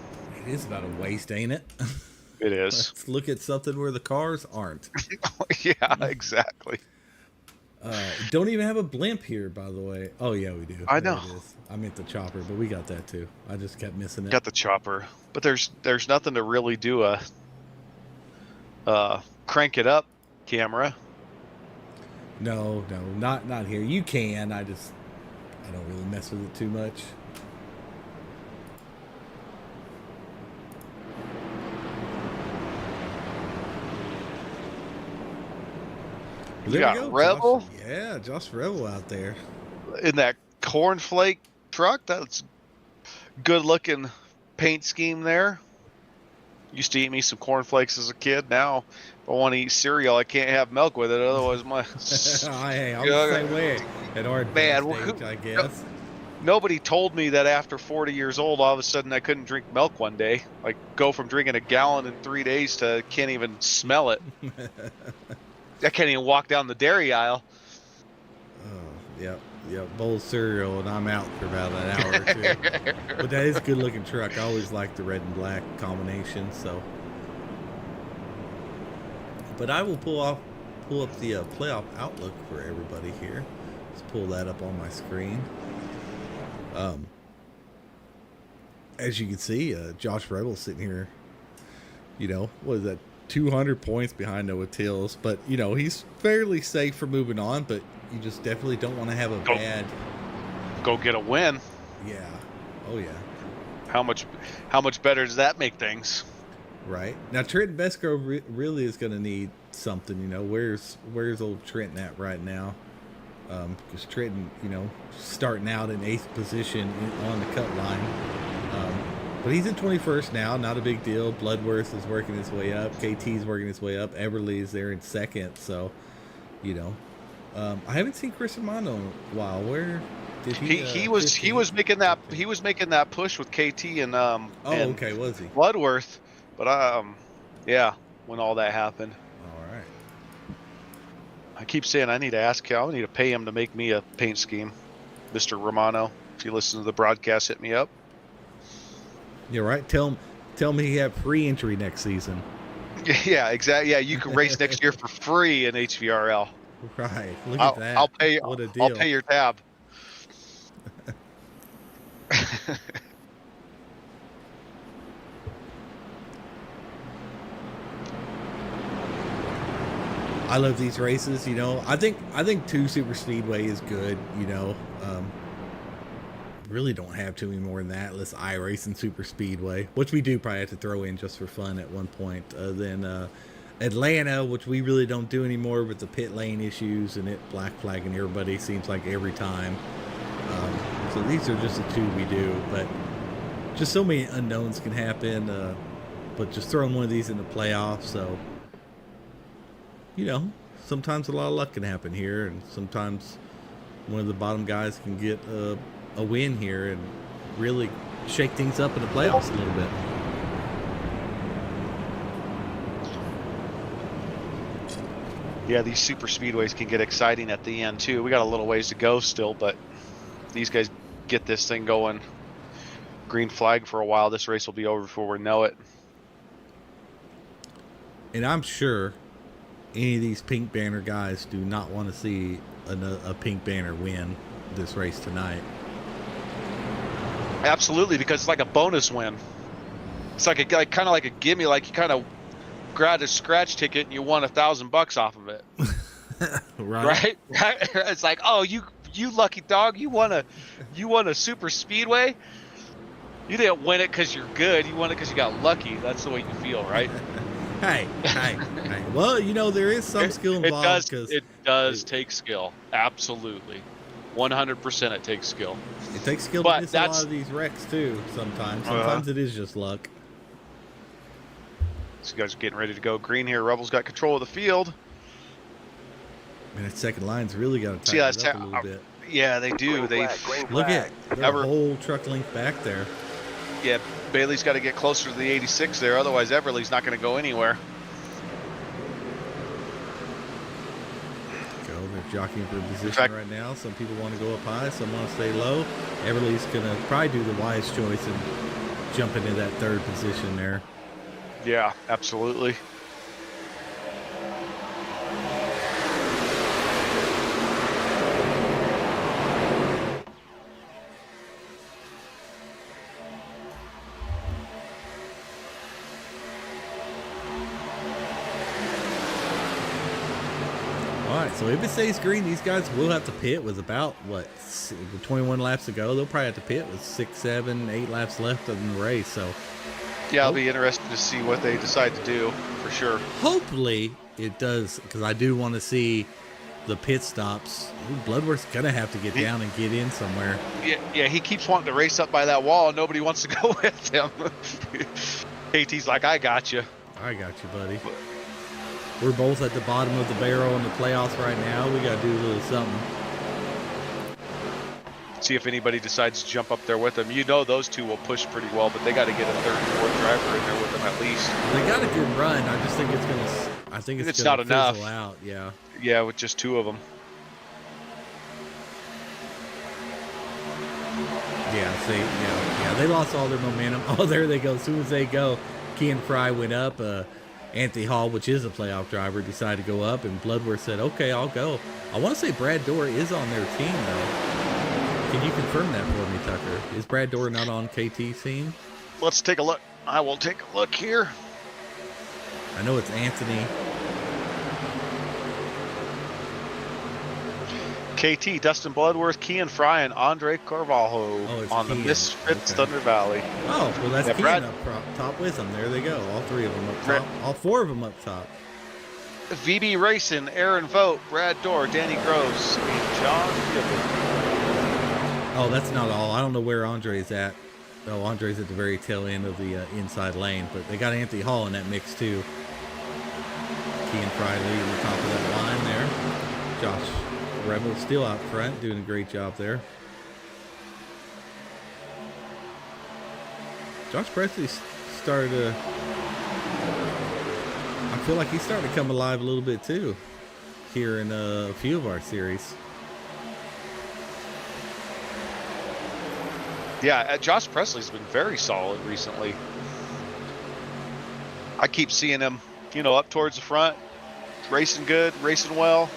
It is about a waste, ain't it? It is. Let's look at something where the cars aren't. Yeah, exactly. Don't even have a blimp here, by the way. Oh, yeah, we do. I There know. it is. I meant the chopper, but we got that too. I just kept missing it. Got the chopper, but there's nothing to really do a crank it up camera. No, not here. You can. I don't really mess with it too much. You There got we go, Rebel? Josh. Yeah, Josh Rebel out there. In that cornflake truck. That's good looking paint scheme there. Used to eat me some cornflakes as a kid. Now, if I want to eat cereal, I can't have milk with it. Otherwise, my Hey, I'm the same way at our man, advanced age, I guess. nobody told me that after 40 years old, all of a sudden I couldn't drink milk one day. Like go from drinking a gallon in 3 days to can't even smell it. I can't even walk down the dairy aisle. Oh, yep. Bowl of cereal, and I'm out for about an hour or two. But that is a good-looking truck. I always like the red and black combination. So, but I will pull up the playoff outlook for everybody here. Let's pull that up on my screen. As you can see, Josh Rebel's sitting here. What is that? 200 points behind Noah Tills, but he's fairly safe for moving on. But you just definitely don't want to have a bad. Go get a win. Yeah. Oh yeah. How much better does that make things? Right. Now Trenton Besco really is going to need something. Where's old Trenton at right now? Because Trenton, starting out in 8th position on the cut line. But he's in 21st now, not a big deal. Bloodworth is working his way up. KT's working his way up. Everly's there in 2nd. So, I haven't seen Chris Romano in a while. Where did he was making that push with KT and okay, was he? Bloodworth, but yeah, when all that happened. All right. I keep saying I need to ask him. I need to pay him to make me a paint scheme, Mr. Romano. If you listen to the broadcast, hit me up. You're right. Tell me he have free entry next season. Yeah, exactly. Yeah, you can race next year for free in HVRL. Right. Look at that. I'll pay. What a deal. I'll pay your tab. I love these races. I think 2 super speedway is good. Really don't have too many more than that. Let's iRace and super speedway, which we do probably have to throw in just for fun at one point. Then Atlanta, which we really don't do anymore with the pit lane issues and it black flagging everybody seems like every time. So these are just the 2 we do, but just so many unknowns can happen. But just throwing one of these in the playoffs, so sometimes a lot of luck can happen here, and sometimes one of the bottom guys can get a win here and really shake things up in the playoffs a little bit. Yeah, these super speedways can get exciting at the end too. We got a little ways to go still, but these guys get this thing going. Green flag for a while. This race will be over before we know it. And I'm sure any of these pink banner guys do not want to see a pink banner win this race tonight. Absolutely, because it's like a bonus win. It's like kind of like a gimme, like you kind of grabbed a scratch ticket and you won $1,000 off of it. Right? It's like, oh, you lucky dog, you won a super speedway. You didn't win it because you're good. You won it because you got lucky. That's the way you feel, right? Hey. Well, there is some skill involved. It does take skill. Absolutely. 100% it takes skill. It takes skill to miss a lot of these wrecks, too, sometimes. Sometimes it is just luck. These guys are getting ready to go green here. Rebels got control of the field. Man, that second line's really got to tighten it up a little bit. Yeah, they do. Look at the whole truck length back there. Yeah, Bailey's got to get closer to the 86 there. Otherwise, Everly's not going to go anywhere. They're jockeying for position right now. Some people want to go up high. Some want to stay low. Everly's going to probably do the wise choice and jump into that 3rd position there. Yeah, absolutely. So if it stays green, these guys will have to pit with about 21 laps to go. They'll probably have to pit with 6, 7, 8 laps left in the race. So yeah, I'll be interested to see what they decide to do for sure. Hopefully it does, because I do want to see the pit stops. Bloodworth's gonna have to get down and get in somewhere. Yeah, he keeps wanting to race up by that wall, and nobody wants to go with him. KT's like, I got you. I got you, buddy. We're both at the bottom of the barrel in the playoffs right now. We got to do a little something. See if anybody decides to jump up there with them. You know those two will push pretty well, but they got to get a third and fourth driver in there with them at least. They got a good run. I just think it's gonna. I think it's not gonna enough. fizzle out. Yeah. Yeah, with just two of them. Yeah. See. Yeah. They lost all their momentum. Oh, there they go. As soon as they go, Kean Fry went up. Anthony Hall, which is a playoff driver, decided to go up, and Bloodworth said, "Okay, I'll go." I want to say Brad Dorr is on their team though. Can you confirm that for me, Tucker? Is Brad Dorr not on KT's team? Let's take a look. I will take a look here. I know it's Anthony. KT, Dustin Bloodworth, Kean Fry, and Andre Carvalho on Kean. the Misfits Okay. Thunder Valley. Oh, well, that's Yeah, Kean Brad- up top with them. There they go. All three of them up Brad- top. All four of them up top. VB Racing, Aaron Vogt, Brad Dorr, Danny Gross, and John Gibbon. Oh, that's not all. I don't know where Andre's at. Oh, Andre's at the very tail end of the inside lane, but they got Anthony Hall in that mix too. Kean Fry leading the top of that line there. Josh Rebel still out front, doing a great job there. Josh Presley started to... I feel like he's starting to come alive a little bit too here in a few of our series. Yeah, Josh Presley's been very solid recently. I keep seeing him, up towards the front, racing good, racing well.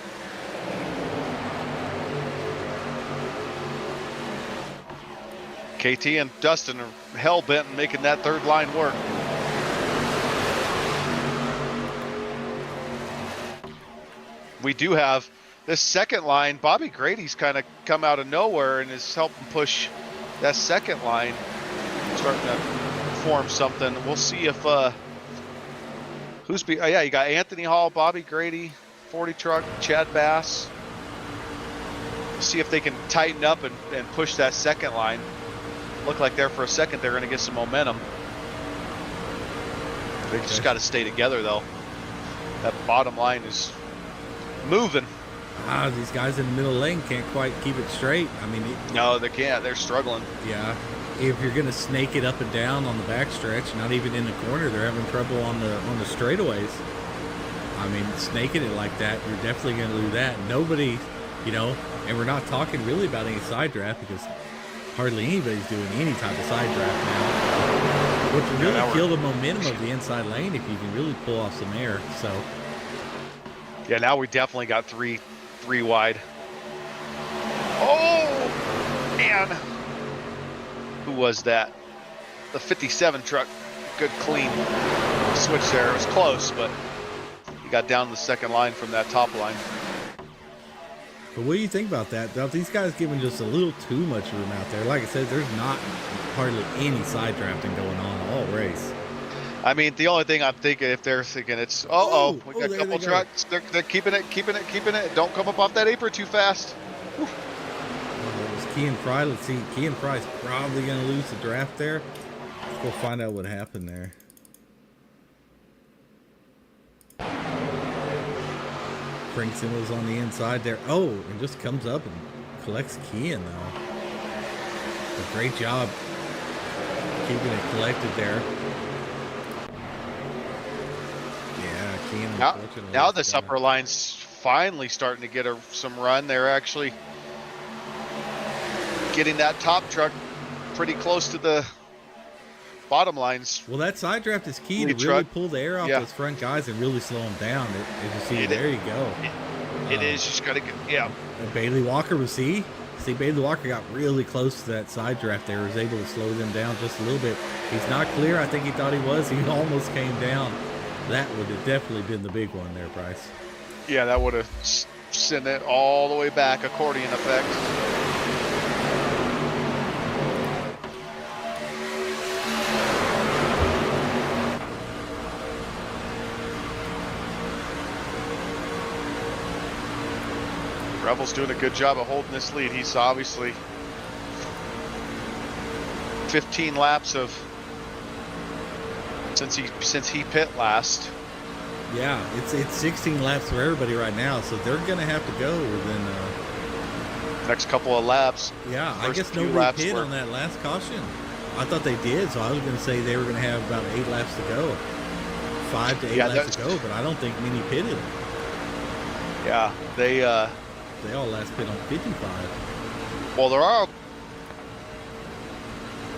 KT and Dustin are hell-bent on making that third line work. We do have this second line. Bobby Grady's kind of come out of nowhere and is helping push that second line, starting to form something. We'll see if you got Anthony Hall, Bobby Grady, 40 truck, Chad Bass. See if they can tighten up and push that second line. Look like there for a second they're going to get some momentum. They just got to stay together though. That bottom line is moving. These guys in the middle lane can't quite keep it straight. I mean, No, they can't. They're struggling. yeah. If you're gonna snake it up and down on the backstretch, not even in the corner, they're having trouble on the straightaways. I mean, snaking it like that, you're definitely gonna lose that. Nobody, and we're not talking really about any side draft because hardly anybody's doing any type of side draft now. Which will really kill the momentum of the inside lane if you can really pull off some air. So. Yeah, now we definitely got three wide. Oh, man. Who was that? The 57 truck. Good clean switch there. It was close, but he got down the second line from that top line. But what do you think about that? Now, these guys giving just a little too much room out there. Like I said, there's not hardly any side drafting going on all race. I mean, the only thing I'm thinking, if they're thinking it's, we got a couple trucks. They're keeping it. Don't come up off that apron too fast. Whew. It was Kean Fry. Let's see. Kean Fry's probably going to lose the draft there. Let's go find out what happened there. Frankson was on the inside there. Oh, and just comes up and collects Kean, though. A great job keeping it collected there. Yeah, Kean. Now this upper line's finally starting to get some run. They're actually getting that top truck pretty close to the bottom lines. Well, that side draft is key to really pull the air off those front guys and really slow them down. As you see, there you go. It is. You just got to get, Bailey Walker was Bailey Walker got really close to that side draft there. Was able to slow them down just a little bit. He's not clear. I think he thought he was. He almost came down. That would have definitely been the big one there, Bryce. Yeah, that would have sent it all the way back, accordion effect. Rebel's doing a good job of holding this lead. He's obviously 15 laps of since he pit last. Yeah, it's 16 laps for everybody right now, so they're gonna have to go within. Next couple of laps. Yeah, I First guess few nobody laps pit were- on that last caution. I thought they did, so I was gonna say they were gonna have about 8 laps to go, 5 to 8 Yeah, laps to go, but I don't think many pitted. Yeah, they all last pit on 55. well, they're all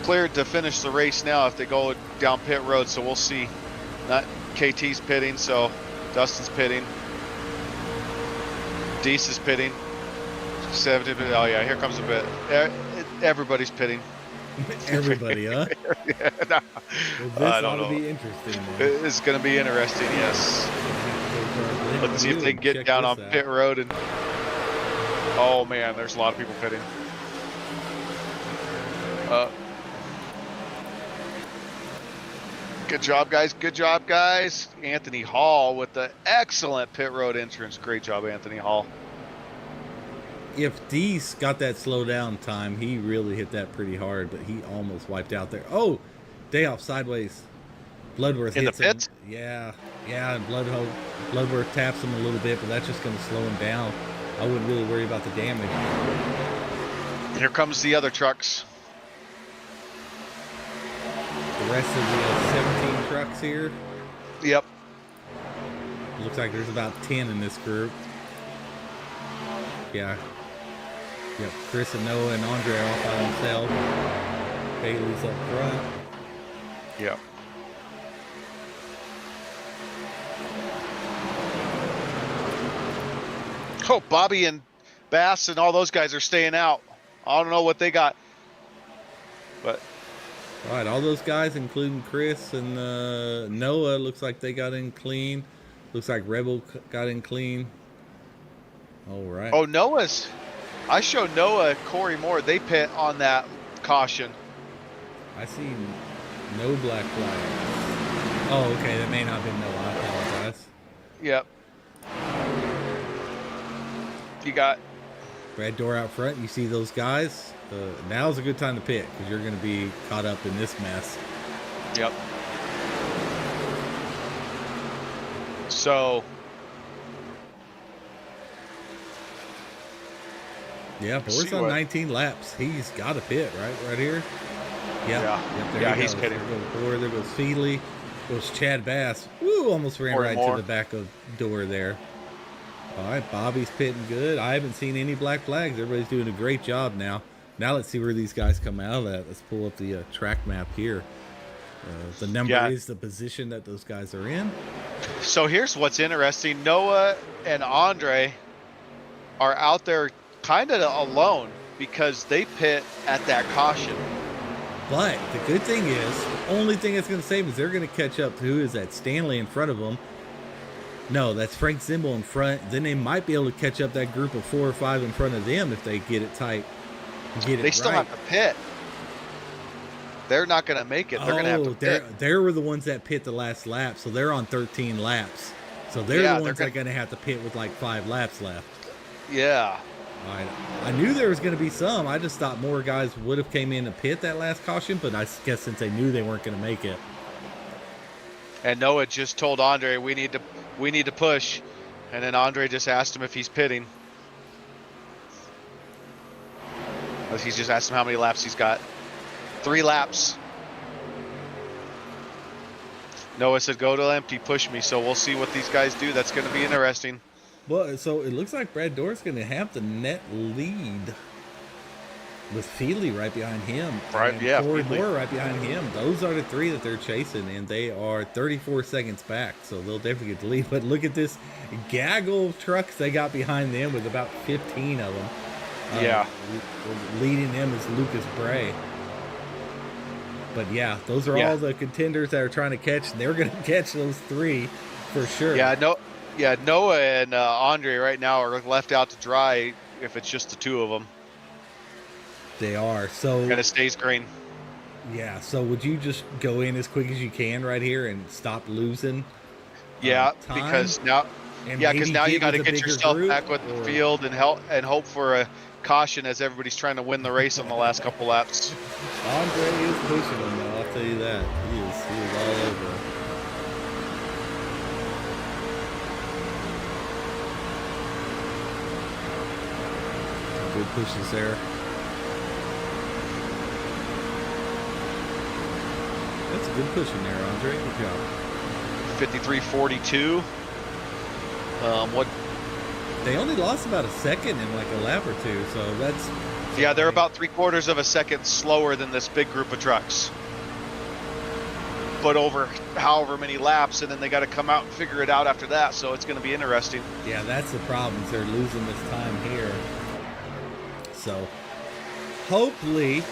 cleared to finish the race now if they go down pit road. So we'll see. Not KT's pitting, so Dustin's pitting. Deese is pitting. 70. Oh yeah, here comes a bit. Everybody's pitting. Everybody, huh? Yeah, no, Well, this I ought don't to know. be interesting. Man. It's going to be interesting. Yes. Let's see if they can get Check down this on out. pit road and. Oh man, there's a lot of people pitting. Good job, guys. Good job, guys. Anthony Hall with the excellent pit road entrance. Great job, Anthony Hall. If Deese got that slow down time, he really hit that pretty hard, but he almost wiped out there. Oh, day off sideways. Bloodworth In the hits him. pits? Yeah, and Bloodworth taps him a little bit, but that's just going to slow him down. I wouldn't really worry about the damage. Here comes the other trucks. The rest of the 17 trucks here, Yep. looks like there's about 10 in this group. Yeah. Yep, Chris and Noah and Andre are off by themselves. Bailey's up front. Yep. Oh, Bobby and Bass and all those guys are staying out. I don't know what they got, but All right, all those guys, including Chris and Noah, looks like they got in clean. Looks like Rebel got in clean. All right. oh, Noah's. I showed Noah, Corey Moore. They pit on that caution. I see no black flags. Oh, okay, that may not have been Noah. I apologize. Yep. You got. Red door out front. You see those guys? Now's a good time to pit because you're going to be caught up in this mess. Yep. So. Yeah, Boris See on what- 19 laps. He's got a pit, right here. Yep. Yeah. Yep, there Yeah, he he's goes. pitting. There goes Bohr, there goes Feedley. Goes Chad Bass. Woo, almost ran Corey right Moore. to the back of door there. All right, Bobby's pitting good. I haven't seen any black flags. Everybody's doing a great job now. Now let's see where these guys come out at. Let's pull up the track map here. The number Yeah. is the position that those guys are in. So here's what's interesting. Noah and Andre are out there kind of alone because they pit at that caution. But the good thing is, the only thing that's going to save is they're going to catch up to who is that Stanley in front of them. No, that's Frank Zimbel in front. Then they might be able to catch up that group of 4 or 5 in front of them if they get it tight. And get it They still right. have to pit. They're not going to make it. They're going to have to pit. They were the ones that pit the last lap, so they're on 13 laps. So they're Yeah, the they're ones that are going to have to pit with like 5 laps left. Yeah. All right. I knew there was going to be some. I just thought more guys would have came in to pit that last caution, but I guess since they knew they weren't going to make it. And Noah just told Andre, we need to push. And then Andre just asked him if he's pitting. He's just asked him how many laps he's got. 3 laps. Noah said, go to empty, push me. So we'll see what these guys do. That's going to be interesting. Well, so it looks like Brad Doerr's going to have the net lead with Feely right behind him. Right, and yeah, Corey Feely. Moore right behind him. Those are the 3 that they're chasing, and they are 34 seconds back, so they'll definitely get the lead. But look at this gaggle of trucks they got behind them with about 15 of them. Yeah. Leading them is Lucas Bray. But yeah, those are Yeah. all the contenders that are trying to catch. They're going to catch those 3 for sure. Yeah, Noah and Andre right now are left out to dry if it's just the 2 of them. They are. So And it stays green. yeah, so would you just go in as quick as you can right here and stop losing? Yeah, time? because now, And yeah, because maybe now you get got to with a get bigger yourself group, back with the or- field and hope for a caution as everybody's trying to win the race on the last couple laps. Andre is pushing them, though. I'll tell you that. He is all over. good pushes there. That's a good push in there, Andre. Good job. 53.42. What? They only lost about a second in like a lap or two, so that's... Yeah, they're about 3/4 of a second slower than this big group of trucks. But over however many laps, and then they got to come out and figure it out after that, so it's going to be interesting. Yeah, that's the problem. Is they're losing this time here. So, hopefully,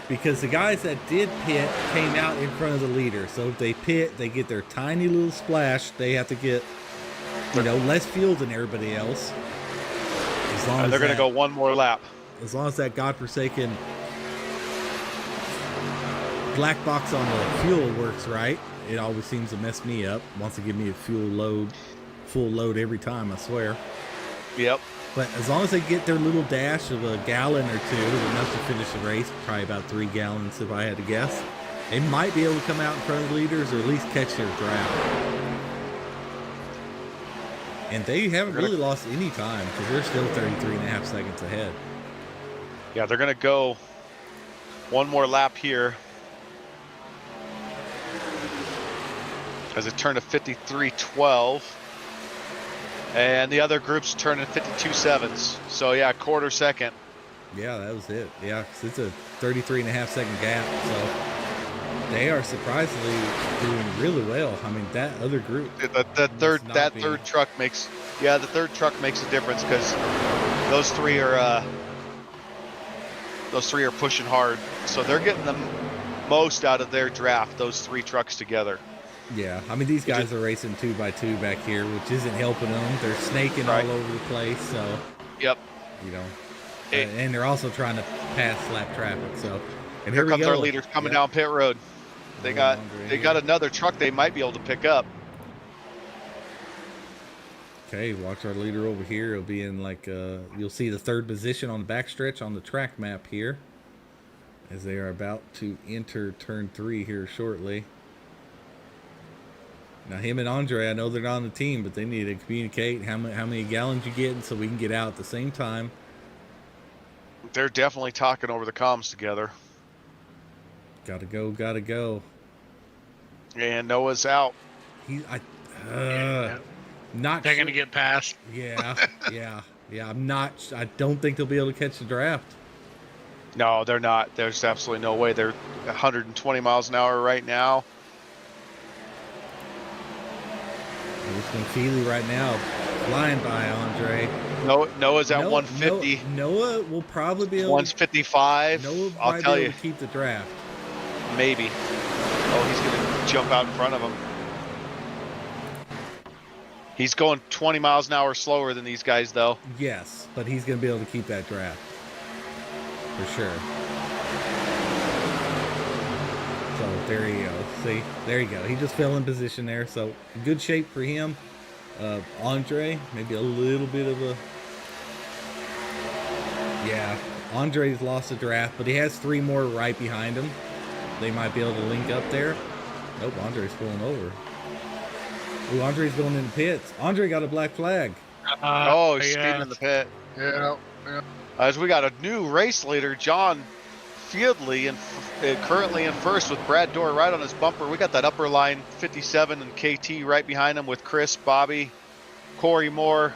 because the guys that did pit came out in front of the leader. So if they pit, they get their tiny little splash. They have to get, less fuel than everybody else. As long as they're going to go one more lap. As long as that godforsaken black box on the fuel works right. It always seems to mess me up. Wants to give me a full load every time, I swear. Yep. But as long as they get their little dash of a gallon or two, enough to finish the race, probably about 3 gallons if I had to guess, they might be able to come out in front of the leaders or at least catch their draft. And they haven't really lost any time because they're still 33.5 seconds ahead. Yeah, they're going to go one more lap here. As it turned to 53.12. And the other group's turning 52.7s. So yeah, 1/4 second. Yeah, that was it. Yeah, 'cause it's a 33.5 second gap. So they are surprisingly doing really well. I mean, that other group. That third truck makes a difference because those three are pushing hard. So they're getting the most out of their draft. Those 3 trucks together. Yeah, I mean, these guys are racing 2x2 back here, which isn't helping them. They're snaking all over the place, so... Yep. And they're also trying to pass lap traffic, so... And here comes our leaders coming down pit road. They got another truck they might be able to pick up. Okay, watch our leader over here. He'll be in, like, you'll see the 3rd position on the backstretch on the track map here, as they are about to enter turn 3 here shortly. Now, him and Andre, I know they're not on the team, but they need to communicate how many gallons you getting so we can get out at the same time. They're definitely talking over the comms together. Gotta go, gotta go. And Noah's out. Not They're sure. gonna get past. Yeah. I don't think they'll be able to catch the draft. No, they're not. There's absolutely no way. They're 120 miles an hour right now. Looking Feely right now, flying by Andre. Noah's at 150. Noah will probably be able. 155. Noah I'll tell you. To keep the draft. Maybe. Oh, he's gonna jump out in front of him. He's going 20 miles an hour slower than these guys, though. Yes, but he's gonna be able to keep that draft for sure. So there you go. See, there you go. He just fell in position there. So good shape for him. Andre, maybe a little bit of a... Yeah, Andre's lost the draft, but he has 3 more right behind him. They might be able to link up there. Nope, Andre's pulling over. Ooh, Andre's going in the pits. Andre got a black flag. He's speeding in the pit. Yeah. As we got a new race leader, John Fieldley, and currently in first with Brad Dorr right on his bumper. We got that upper line 57 and KT right behind him with Chris, Bobby, Corey Moore,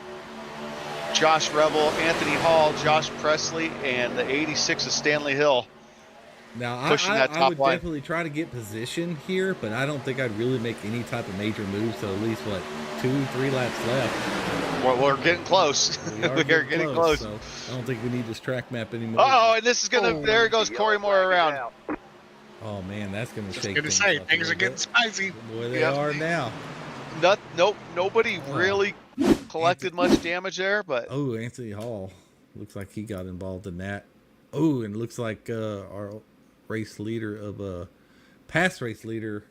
Josh Revel, Anthony Hall, Josh Presley, and the 86 of Stanley Hill. Now, I would line. definitely try to get position here, but I don't think I'd really make any type of major moves. So at least, 2-3 laps left. Well, we're getting close. We're getting close. So I don't think we need this track map anymore. Oh, and this is going to, there goes Corey Moore around. Oh, man, that's going to shake things up. Things are getting spicy. Boy, they are now. Nobody really collected much damage there, but. Oh, Anthony Hall. Looks like he got involved in that. Oh, and it looks like our race leader of past race leader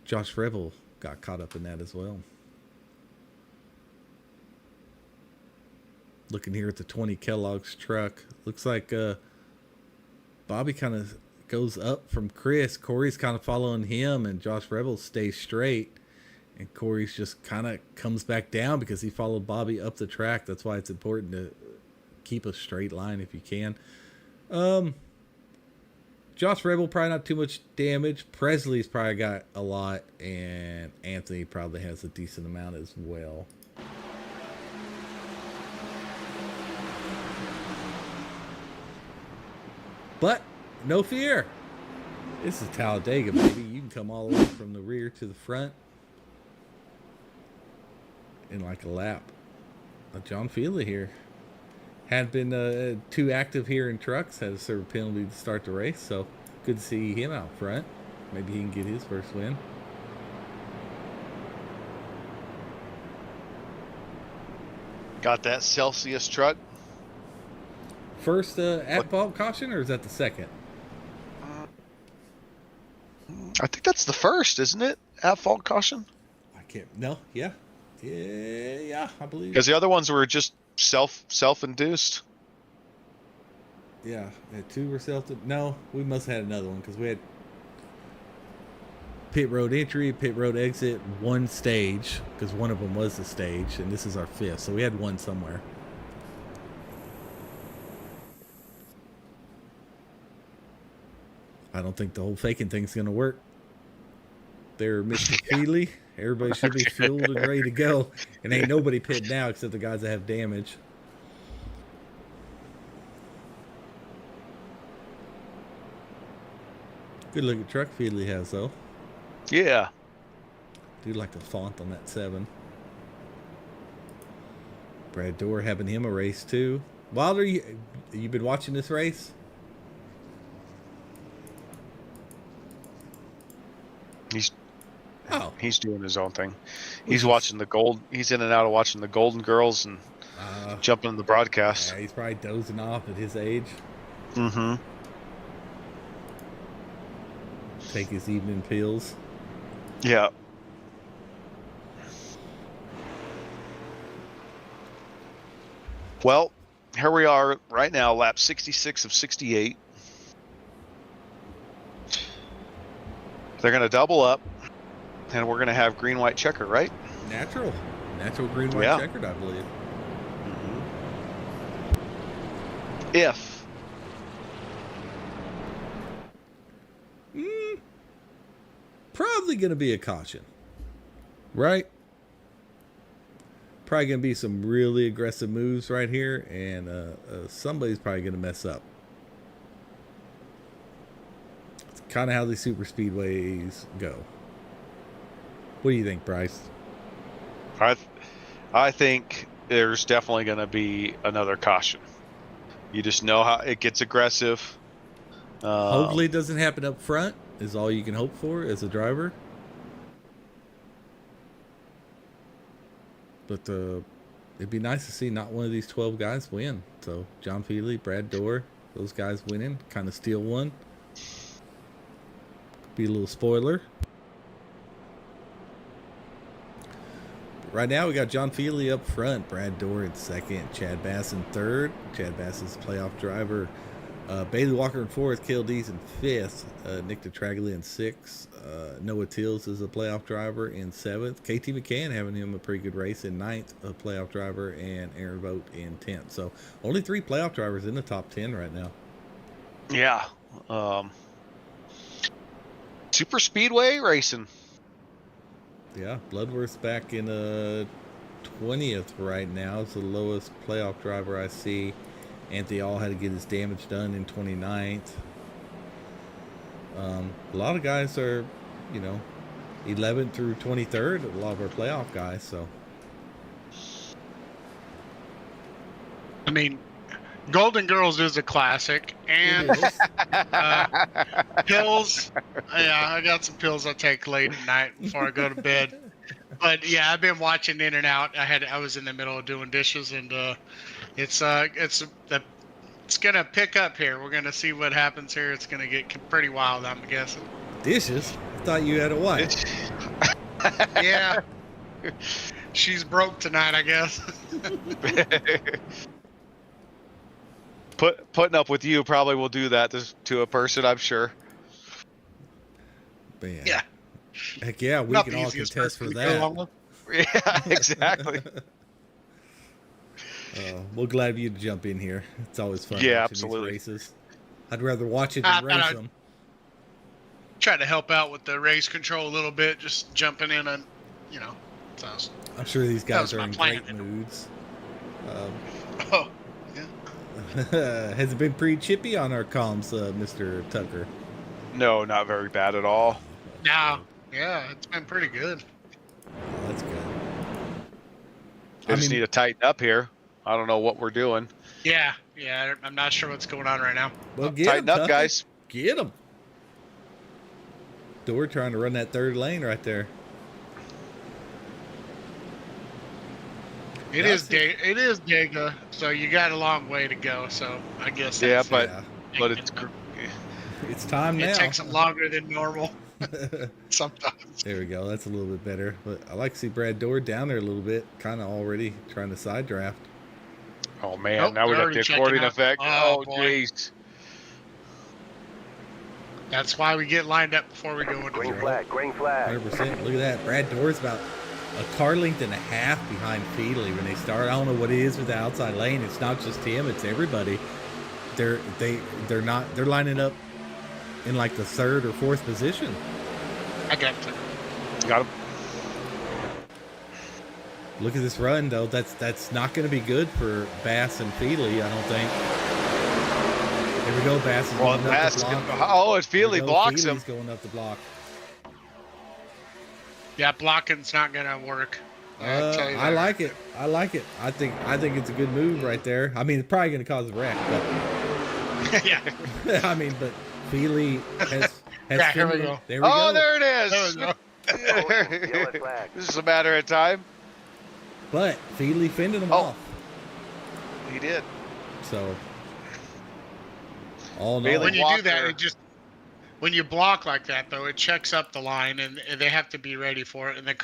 Josh Revel got caught up in that as well. Looking here at the 20 Kellogg's truck, looks like Bobby kind of goes up from Chris. Corey's kind of following him, and Josh Revel stays straight, and Corey's just kind of comes back down because he followed Bobby up the track. That's why it's important keep a straight line if you can. Josh Rebel probably not too much damage. Presley's probably got a lot, and Anthony probably has a decent amount as well. But no fear. This is Talladega, baby. You can come all the way from the rear to the front in like a lap. John Feely here. Hadn't been too active here in trucks. Had to serve a penalty to start the race, so good to see him out front. Maybe he can get his first win. Got that Celsius truck. First at-fault caution, or is that the second? I think that's the first, isn't it? At fault caution. I can't. No. Yeah. Yeah. I believe. Because the other ones were just self-induced. Yeah. Two were No, we must have had another one because we had pit road entry, pit road exit, one stage because one of them was the stage, and this is our fifth, so we had one somewhere. I don't think the whole faking thing's going to work. There, Mr. Feely. Everybody should be fueled and ready to go. And ain't nobody pitting now except the guys that have damage. Good looking truck Feely has, though. Yeah. Do like the font on that 7. Brad Dorr having him a race, too. Wilder, you been watching this race? He's doing his own thing. He's watching he's in and out of watching the Golden Girls and jumping on the broadcast. Yeah, he's probably dozing off at his age. Mm-hmm. Take his evening pills. Yeah. Well, here we are right now, lap 66 of 68. They're going to double up. And we're going to have green-white checker, right? Natural green-white checkered, I believe. Mm-hmm. If. Probably going to be a caution. Right? Probably going to be some really aggressive moves right here. And somebody's probably going to mess up. It's kind of how these super speedways go. What do you think, Bryce? I think there's definitely going to be another caution. You just know how it gets aggressive. Hopefully it doesn't happen up front is all you can hope for as a driver. But it'd be nice to see not one of these 12 guys win. So John Feely, Brad Dorr, those guys winning, kind of steal one. Be a little spoiler. Right now, we got John Feely up front, Brad Dorr in second, Chad Bass in third. Chad Bass is playoff driver. Bailey Walker in fourth, Kildese in fifth, Nick DeTraglia in sixth. Noah Tills is a playoff driver in seventh. KT McCann having him a pretty good race in ninth, a playoff driver, and Aaron Vogt in 10th. So only 3 playoff drivers in the top 10 right now. Yeah. Super speedway racing. Yeah, Bloodworth's back in 20th right now. It's the lowest playoff driver I see. Anthony All had to get his damage done in 29th. A lot of guys are, 11th through 23rd. A lot of our playoff guys, so. I mean, Golden Girls is a classic, and pills. Yeah, I got some pills I take late at night before I go to bed. But yeah, I've been watching in and out. I was in the middle of doing dishes, and it's gonna pick up here. We're gonna see what happens here. It's gonna get pretty wild, I'm guessing. Dishes? I thought you had a wife. Yeah, she's broke tonight, I guess. Putting up with you probably will do that to a person, I'm sure. Man. Yeah. Heck yeah, we Not can the all easiest contest for person to go along that. with. Yeah, exactly. We'll glad you to jump in here. It's always fun Yeah, watching absolutely. these races. I'd rather watch it I than thought race I'd- them. Try to help out with the race control a little bit, just jumping in and, so I'm sure these that was guys are my in plan. great moods. Oh, yeah. Has it been pretty chippy on our comms, Mr. Tucker? No, not very bad at all. Now, yeah, it's been pretty good. Oh, that's good. I just need to tighten up here. I don't know what we're doing. Yeah, I'm not sure what's going on right now. Well, get Tighten him, up, Tucker. guys. Get him. We're trying to run that third lane right there. It is Dega, so you got a long way to go. So I guess Yeah, that's- but it's It's time now. it takes them longer than normal sometimes. There we go. That's a little bit better. But I like to see Brad Dorr down there a little bit, kind of already trying to side draft. oh man, Nope, now we they're got already the checking accordion out. effect. Oh, Oh boy. jeez. That's why we get lined up before we go into Green the flag, green flag. 100%. Look at that. Brad Dorr's about a car length and a half behind Feedley when they start. I don't know what it is with the outside lane. It's not just him, it's everybody. They're lining up in like the third or fourth position. I got to. Got him. Look at this run though. That's not going to be good for Bass and Feedley, I don't think. Here we go, Bass is Well, going up Bass the is block. gonna, oh, it's Here we Feely go, blocks him. Feedley's going up the block. Yeah, blocking's not gonna work. I'll tell you I that. like it. I like it. I think it's a good move right there. I mean, it's probably going to cause a wreck, but Yeah. I mean, but Feely has Yeah, here we Finley- go. There we Oh, go. there it There is. we go. Yellow flag. This is a matter of time. But Feely fending him Oh. off. He did. So all in Bailey all, When you do that, Walker. it just when you block like that though, it checks up the line and they have to be ready for it. And the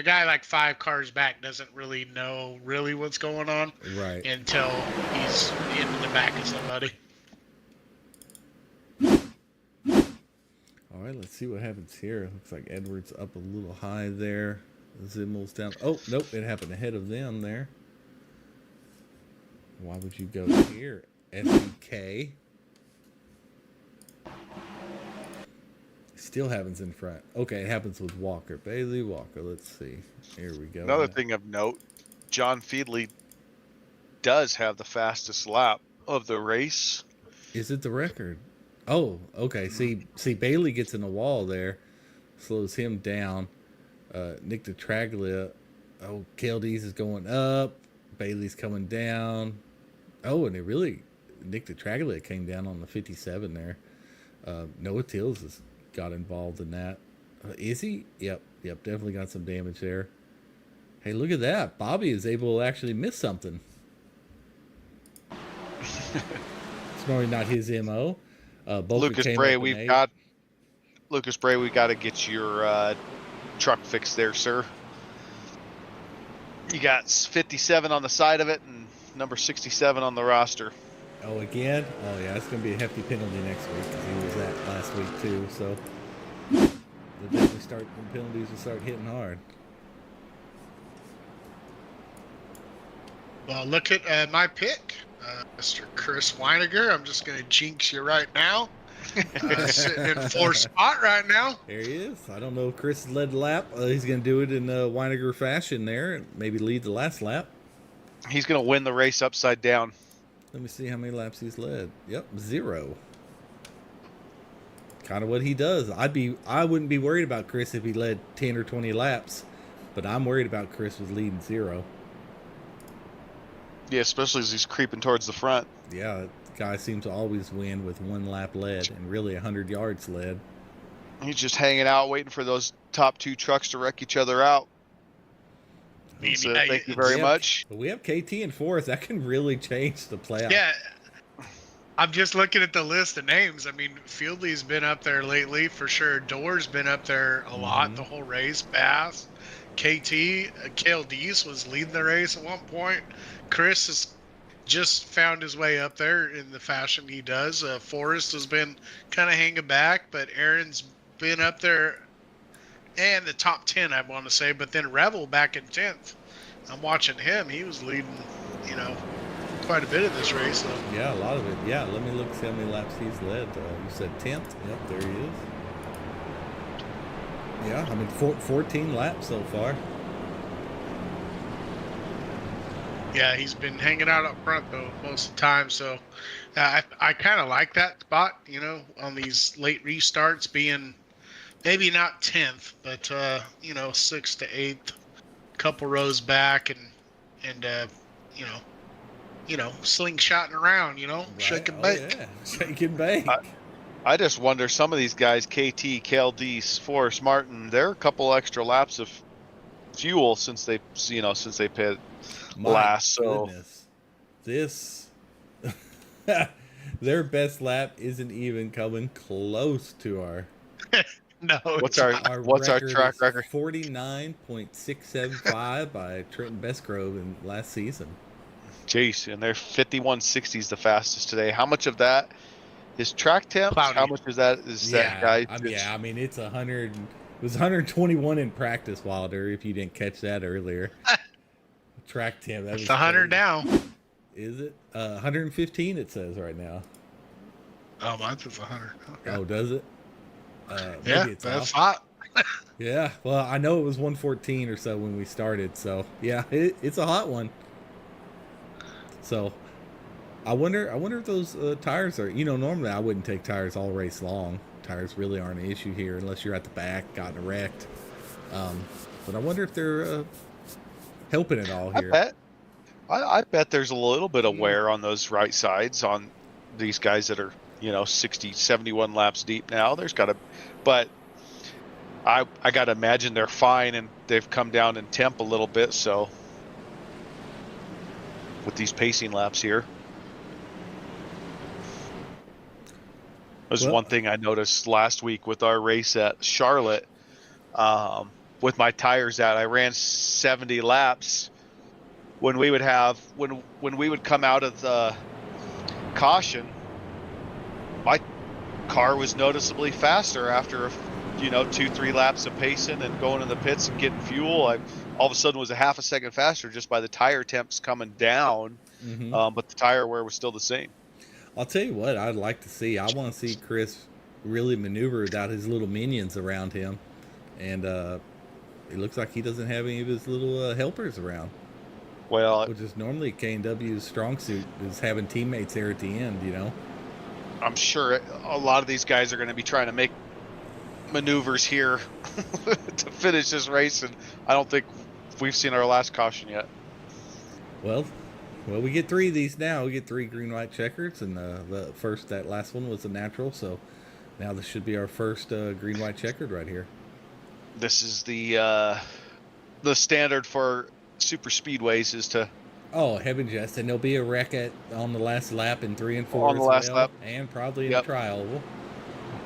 guy like 5 cars back doesn't really know what's going on right. until he's in the back of somebody. All right, let's see what happens here. Looks like Edwards up a little high there. Zimmel's down. Oh, nope, it happened ahead of them there. Why would you go here? SEK. Still happens in front. Okay, it happens with Walker. Bailey Walker. Let's see. Here we go. Another thing of note, John Feedley does have the fastest lap of the race. Is it the record? Oh, okay. See, Bailey gets in the wall there, slows him down. Nick DeTraglia. Oh, KLD's is going up. Bailey's coming down. Oh, and Nick DeTraglia came down on the 57 there. Noah Tills has got involved in that. Is he? Yep, definitely got some damage there. Hey, look at that. Bobby is able to actually miss something. It's normally not his MO. Lucas Bray, we've got to get your truck fixed there, sir. You got 57 on the side of it and number 67 on the roster. Oh, again? Oh, yeah, it's going to be a hefty penalty next week because he was that last week, too. So, the penalties will start hitting hard. Well, look at my pick, Mr. Chris Weiniger. I'm just going to jinx you right now. Sitting in 4th spot right now. There he is. I don't know if Chris has led the lap. He's going to do it in Weiniger fashion there and maybe lead the last lap. He's going to win the race upside down. Let me see how many laps he's led. Yep, 0. Kind of what he does. I wouldn't be worried about Chris if he led 10 or 20 laps, but I'm worried about Chris was leading 0. Yeah, especially as he's creeping towards the front. Yeah, that guy seems to always win with 1 lap led and really 100 yards led. He's just hanging out, waiting for those top 2 trucks to wreck each other out. So thank you very much. But we have KT in 4th. That can really change the playoff. Yeah. I'm just looking at the list of names. I mean, Fieldley's been up there lately for sure. Door's been up there a lot the whole race. Bass, KT, Cale Deese was leading the race at one point. Chris has just found his way up there in the fashion he does. Forrest has been kind of hanging back, but Aaron's been up there and the top 10, I want to say. But then Revel back in 10th. I'm watching him. He was leading, quite a bit of this race. So. Yeah, a lot of it. Yeah, let me look see how many laps he's led. You said 10th. Yep, there he is. Yeah, I mean 14 laps so far. Yeah, he's been hanging out up front though most of the time. So I kind of like that spot. On these late restarts, being maybe not 10th, but 6th to 8th, couple rows back, and slingshotting around, Right. shake and Oh, bake. yeah. Shake and bake. I just wonder, some of these guys, KT, KLD, Forrest Martin, they're a couple extra laps of fuel since they pit My last. So goodness. This their best lap isn't even coming close to our No. what's our track is record? 49.675 by Trenton Bestgrove in last season. Jeez, and they're 51.60s the fastest today. How much of that is track temps? Cloudy. How much is that that guy? I mean it's 100. It was 121 in practice, Wilder. If you didn't catch that earlier, track temp. That It's was 100 crazy. now. Is it 115? It says right now. Oh, mine says 100. Okay. Oh, does it? Maybe Yeah, it's that's off. hot. Yeah, well, I know it was 114 or so when we started, so yeah, it's a hot one. So, I wonder if those tires are. Normally I wouldn't take tires all race long. Tires really aren't an issue here unless you're at the back, gotten wrecked. But I wonder if they're helping at all here. I bet there's a little bit of wear on those right sides on these guys that are 60, 71 laps deep now. There's got to, but I got to imagine they're fine, and they've come down in temp a little bit. So with these pacing laps here, there's one thing I noticed last week with our race at Charlotte. With my tires out, I ran 70 laps. When we would come out of the caution, my car was noticeably faster after 2-3 laps of pacing and going in the pits and getting fuel. I all of a sudden was a half a second faster just by the tire temps coming down. But the tire wear was still the same. I'll tell you what I'd like to see. I want to see Chris really maneuver without his little minions around him, and it looks like he doesn't have any of his little helpers around. Well, which is normally K&W's strong suit, is having teammates there at the end. I'm sure a lot of these guys are going to be trying to make maneuvers here to finish this race, and I don't think we've seen our last caution yet. Well, we get 3 of these now. We get 3 green, white checkers, and that last one was a natural, so now this should be our first green, white checkered right here. This is the standard for super speedways is to. Oh, heaven jest, and there'll be a wreck on the last lap in 3 and 4 on the last lap, and probably in a trial.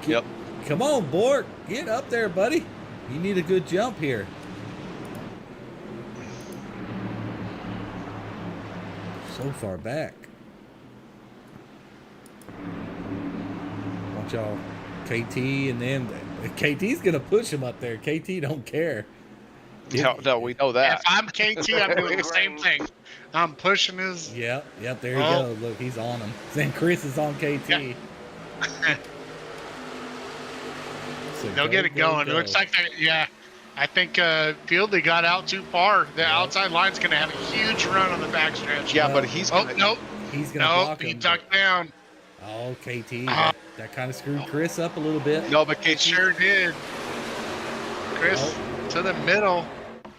Yep. Come on, Bork, get up there, buddy. You need a good jump here. So far back. Want y'all, KT, and then KT's gonna push him up there. KT don't care. No, we know that. If I'm KT, I'm doing the same thing. I'm pushing his. Yep, there you go. Look, he's on him. Then Chris is on KT. Yeah. So they'll get it going. It looks like I think Fieldy got out too far. The outside line's going to have a huge run on the backstretch. Yeah, but he's going to. Nope. He's going to block him. He tucked down. Oh, KT. That kind of screwed Chris up a little bit. No, but KT sure did. Chris to the middle.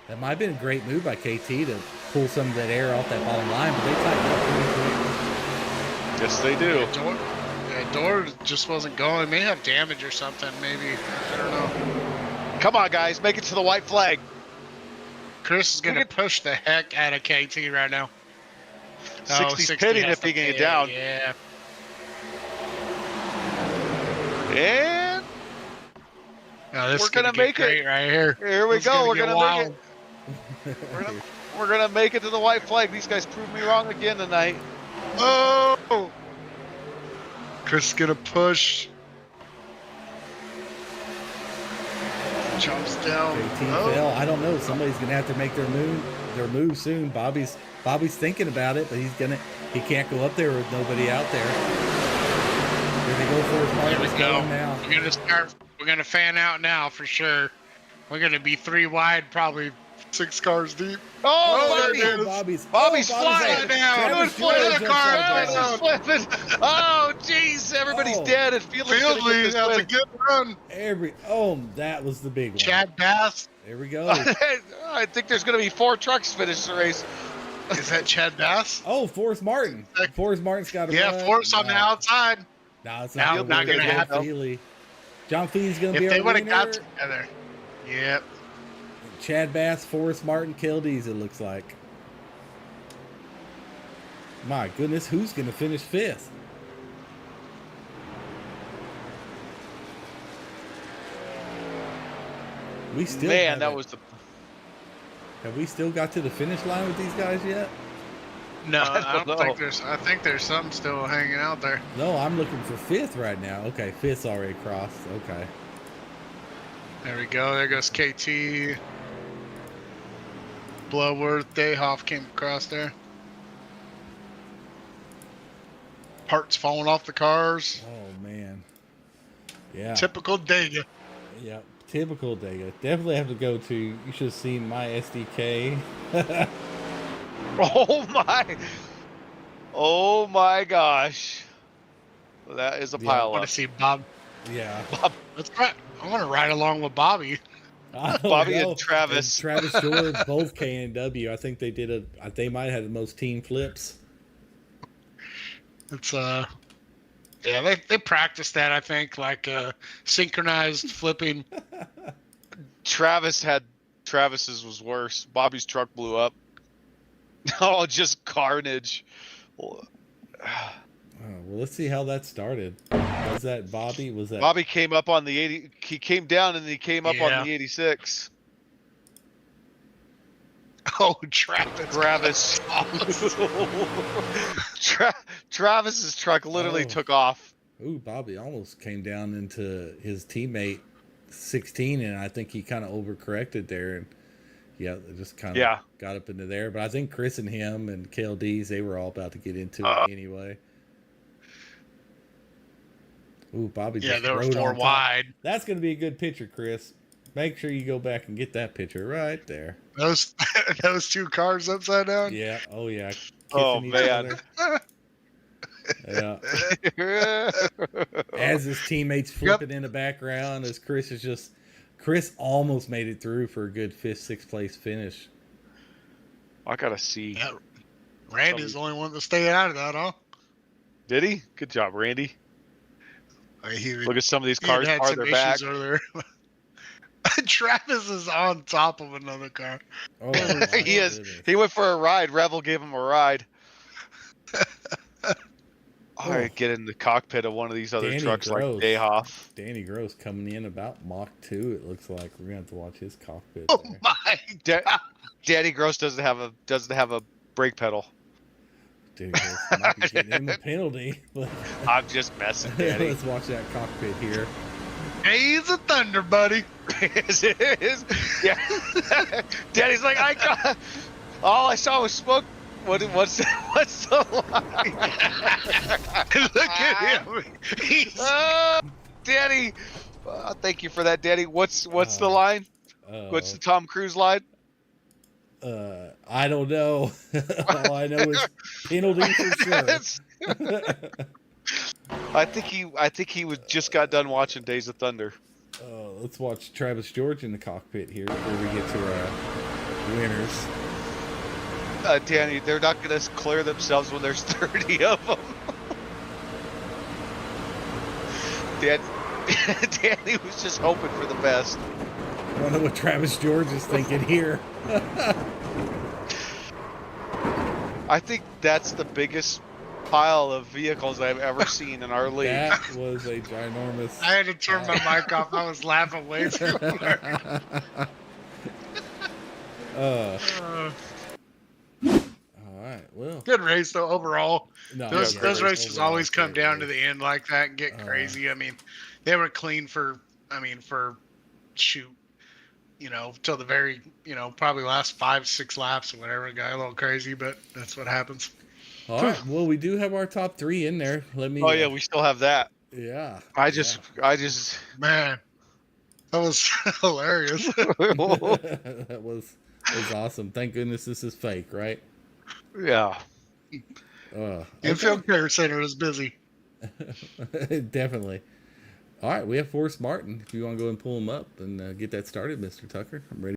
That might have been a great move by KT to pull some of that air off that bottom line, but they tightened up pretty quick. Yes, they do. Door just wasn't going. May have damage or something, maybe. I don't know. Come on, guys. Make it to the white flag. Chris is going to push the heck out of KT right now. 60's pitting if he can get down. Yeah. And we're going to make it right here. Here we go. We're going to make it. We're going to make it to the white flag. These guys proved me wrong again tonight. Oh! Chris is gonna push. Jumps down. KT fell. I don't know. Somebody's gonna have to make their move. their move soon. Bobby's thinking about it, but he can't go up there with nobody out there. Here they go for his There we Martin's go. going now. We're gonna fan out now for sure. We're gonna be 3 wide, probably 6 cars deep. Oh, there there it is. Bobby's flying down. Doing Travis flips. George the car Travis down. is flipping. Oh, jeez. Everybody's Oh. dead. And Fieldley's gonna get Fieldley, this that's a win. good run. That was the big one. Chad Bass. There we go. I think there's going to be 4 trucks finish the race. Is that Chad Bass? Oh, Forrest Martin. Forrest Martin's got to Yeah, run. Forrest on the outside. No, it's No, not not gonna gonna work. happen. Feely. John Feely's going to be If they our would have winner. got together. Yep. Chad Bass, Forrest Martin, Kildees, it looks like. My goodness, who's going to finish 5th? We still Man, that haven't- was the. Have we still got to the finish line with these guys yet? No, I don't know. I think there's some still hanging out there. No, I'm looking for 5th right now. Okay, 5th's already crossed. Okay. There we go. There goes KT. Bloodworth, Dayhoff came across there. Parts falling off the cars. Oh man. Yeah. Typical Dega. Yeah. Typical Dega. Definitely have to go to. You should have seen my SDK. Oh my. Oh my gosh. Well, that is a Yeah, I pile want up. to see Bob. Yeah. Let's ride. I want to ride along with Bobby. I don't Bobby know. and Travis. Travis George, both KNW. I think they did they might have had the most team flips. It's yeah, they practiced that, I think, like synchronized flipping. Travis's was worse. Bobby's truck blew up. Oh, just carnage. Oh, well, let's see how that started. Was that Bobby? Was that Bobby came up on the 80. He came down and he came up Yeah. on the 86. Oh, Travis. Travis's truck literally Oh. took off. Ooh, Bobby almost came down into his teammate 16, and I think he kind of overcorrected there, and yeah, they just kind of got up into there. But I think Chris and him and KLDs, they were all about to get into it anyway. Ooh, Bobby Yeah, just they were rode 4 on top. wide. That's going to be a good picture, Chris. Make sure you go back and get that picture right there. Those 2 cars upside down. Yeah. Oh, yeah. Oh, Kissing each man. other. Yeah. As his teammates flipping in the background, as Chris almost made it through for a good 5th, 6th place finish. I gotta see. Yeah. Randy's the only one to stay out of that, huh? Did he? Good job, Randy. He Look at some of these he had cars had some farther back. issues earlier. Travis is on top of another car. Oh, my He is. goodness. He went for a ride. Revel gave him a ride. All right, get in the cockpit of one of these other Danny trucks Gross. like Dayhoff. Danny Gross coming in about Mach 2, it looks like. We're going to have to watch his cockpit Oh there. my! Danny Gross doesn't have a brake pedal. Dude, this might be getting him a penalty. But I'm just messing, Danny. let's watch that cockpit here. He's a thunder, buddy. It is. Yeah. Danny's like, all I saw was smoke. What's the line? Look at him. He's Oh, Danny. Thank you for that, Danny. What's the line? What's the Tom Cruise line? I don't know. All I know is penalty for sure. I think he was just got done watching Days of Thunder. Let's watch Travis George in the cockpit here before we get to our winners. Danny, they're not going to clear themselves when there's 30 of them. Danny was just hoping for the best. I wonder what Travis George is thinking here. I think that's the biggest pile of vehicles I've ever seen in our league. That was a ginormous. I had to turn my mic off. I was laughing way too hard. All right. Well, Good race though overall. no, Those yeah, races overall, always come great down to race. the end like that and get crazy. I mean, they were clean for shoot till the very, probably last 5-6 laps or whatever. It got a little crazy, but that's what happens. All right. Well, we do have our top 3 in there. Let me. Oh yeah, we still have that. Yeah. I just Man, that was hilarious. That was awesome. Thank goodness this is fake, right? yeah. Infield Care Center is busy. Definitely. All right, we have Forrest Martin. If you want to go and pull him up and get that started, Mr. Tucker, I'm ready.